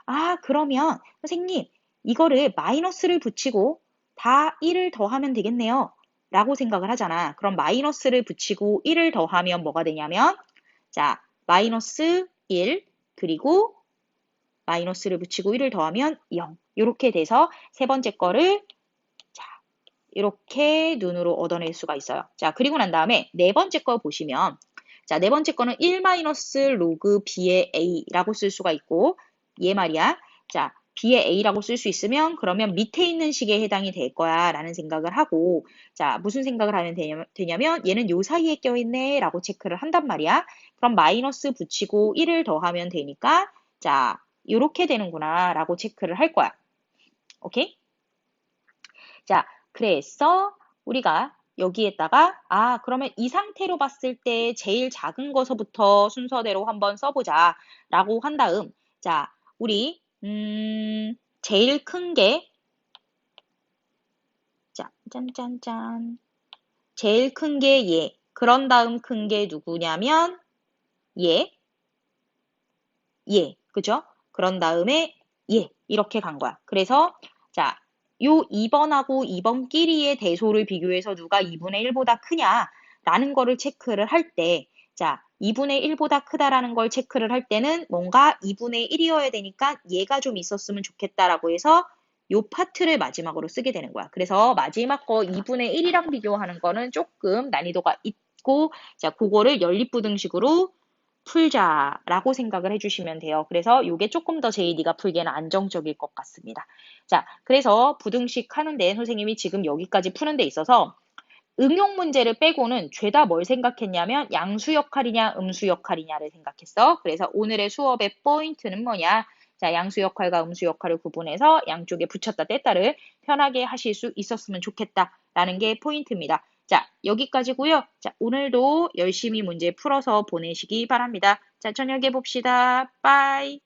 S1: 아, 그러면 선생님 이거를 마이너스를 붙이고 다 1을 더하면 되겠네요. 라고 생각을 하잖아. 그럼 마이너스를 붙이고 1을 더하면 뭐가 되냐면 자, 마이너스 1 그리고 마이너스를 붙이고 1을 더하면 0 이렇게 돼서 세 번째 거를 자, 이렇게 눈으로 얻어낼 수가 있어요. 자, 그리고 난 다음에 네 번째 거 보시면 자, 네 번째 거는 1 마이너스 로그 B의 A라고 쓸 수가 있고 얘 말이야. 자, B의 A라고 쓸 수 있으면 그러면 밑에 있는 식에 해당이 될 거야 라는 생각을 하고 자, 무슨 생각을 하면 되냐면 얘는 요 사이에 껴있네 라고 체크를 한단 말이야. 그럼 마이너스 붙이고 1을 더하면 되니까 자, 요렇게 되는구나 라고 체크를 할 거야. 오케이? 자, 그래서 우리가 여기에다가 그러면 이 상태로 봤을 때 제일 작은 거서부터 순서대로 한번 써보자 라고 한 다음 자, 우리 제일 큰 게 자, 짠짠짠 제일 큰 게 얘. 그런 다음 큰 게 누구냐면 얘. 그죠? 그런 다음에 얘. 이렇게 간 거야. 그래서 자, 요 2번하고 2번끼리의 대소를 비교해서 누가 2분의 1보다 크냐라는 거를 체크를 할 때, 자, 2분의 1보다 크다라는 걸 체크를 할 때는 뭔가 2분의 1이어야 되니까 얘가 좀 있었으면 좋겠다라고 해서 요 파트를 마지막으로 쓰게 되는 거야. 그래서 마지막 거 2분의 1이랑 비교하는 거는 조금 난이도가 있고, 자, 그거를 연립부등식으로 풀자라고 생각을 해주시면 돼요. 그래서 이게 조금 더 제2D가 풀기에는 안정적일 것 같습니다. 자, 그래서 부등식 하는데 선생님이 지금 여기까지 푸는 데 있어서 응용 문제를 빼고는 죄다 뭘 생각했냐면 양수 역할이냐 음수 역할이냐를 생각했어. 그래서 오늘의 수업의 포인트는 뭐냐? 자, 양수 역할과 음수 역할을 구분해서 양쪽에 붙였다 뗐다를 편하게 하실 수 있었으면 좋겠다라는 게 포인트입니다. 자, 여기까지고요. 자, 오늘도 열심히 문제 풀어서 보내시기 바랍니다. 자, 저녁에 봅시다. 빠이.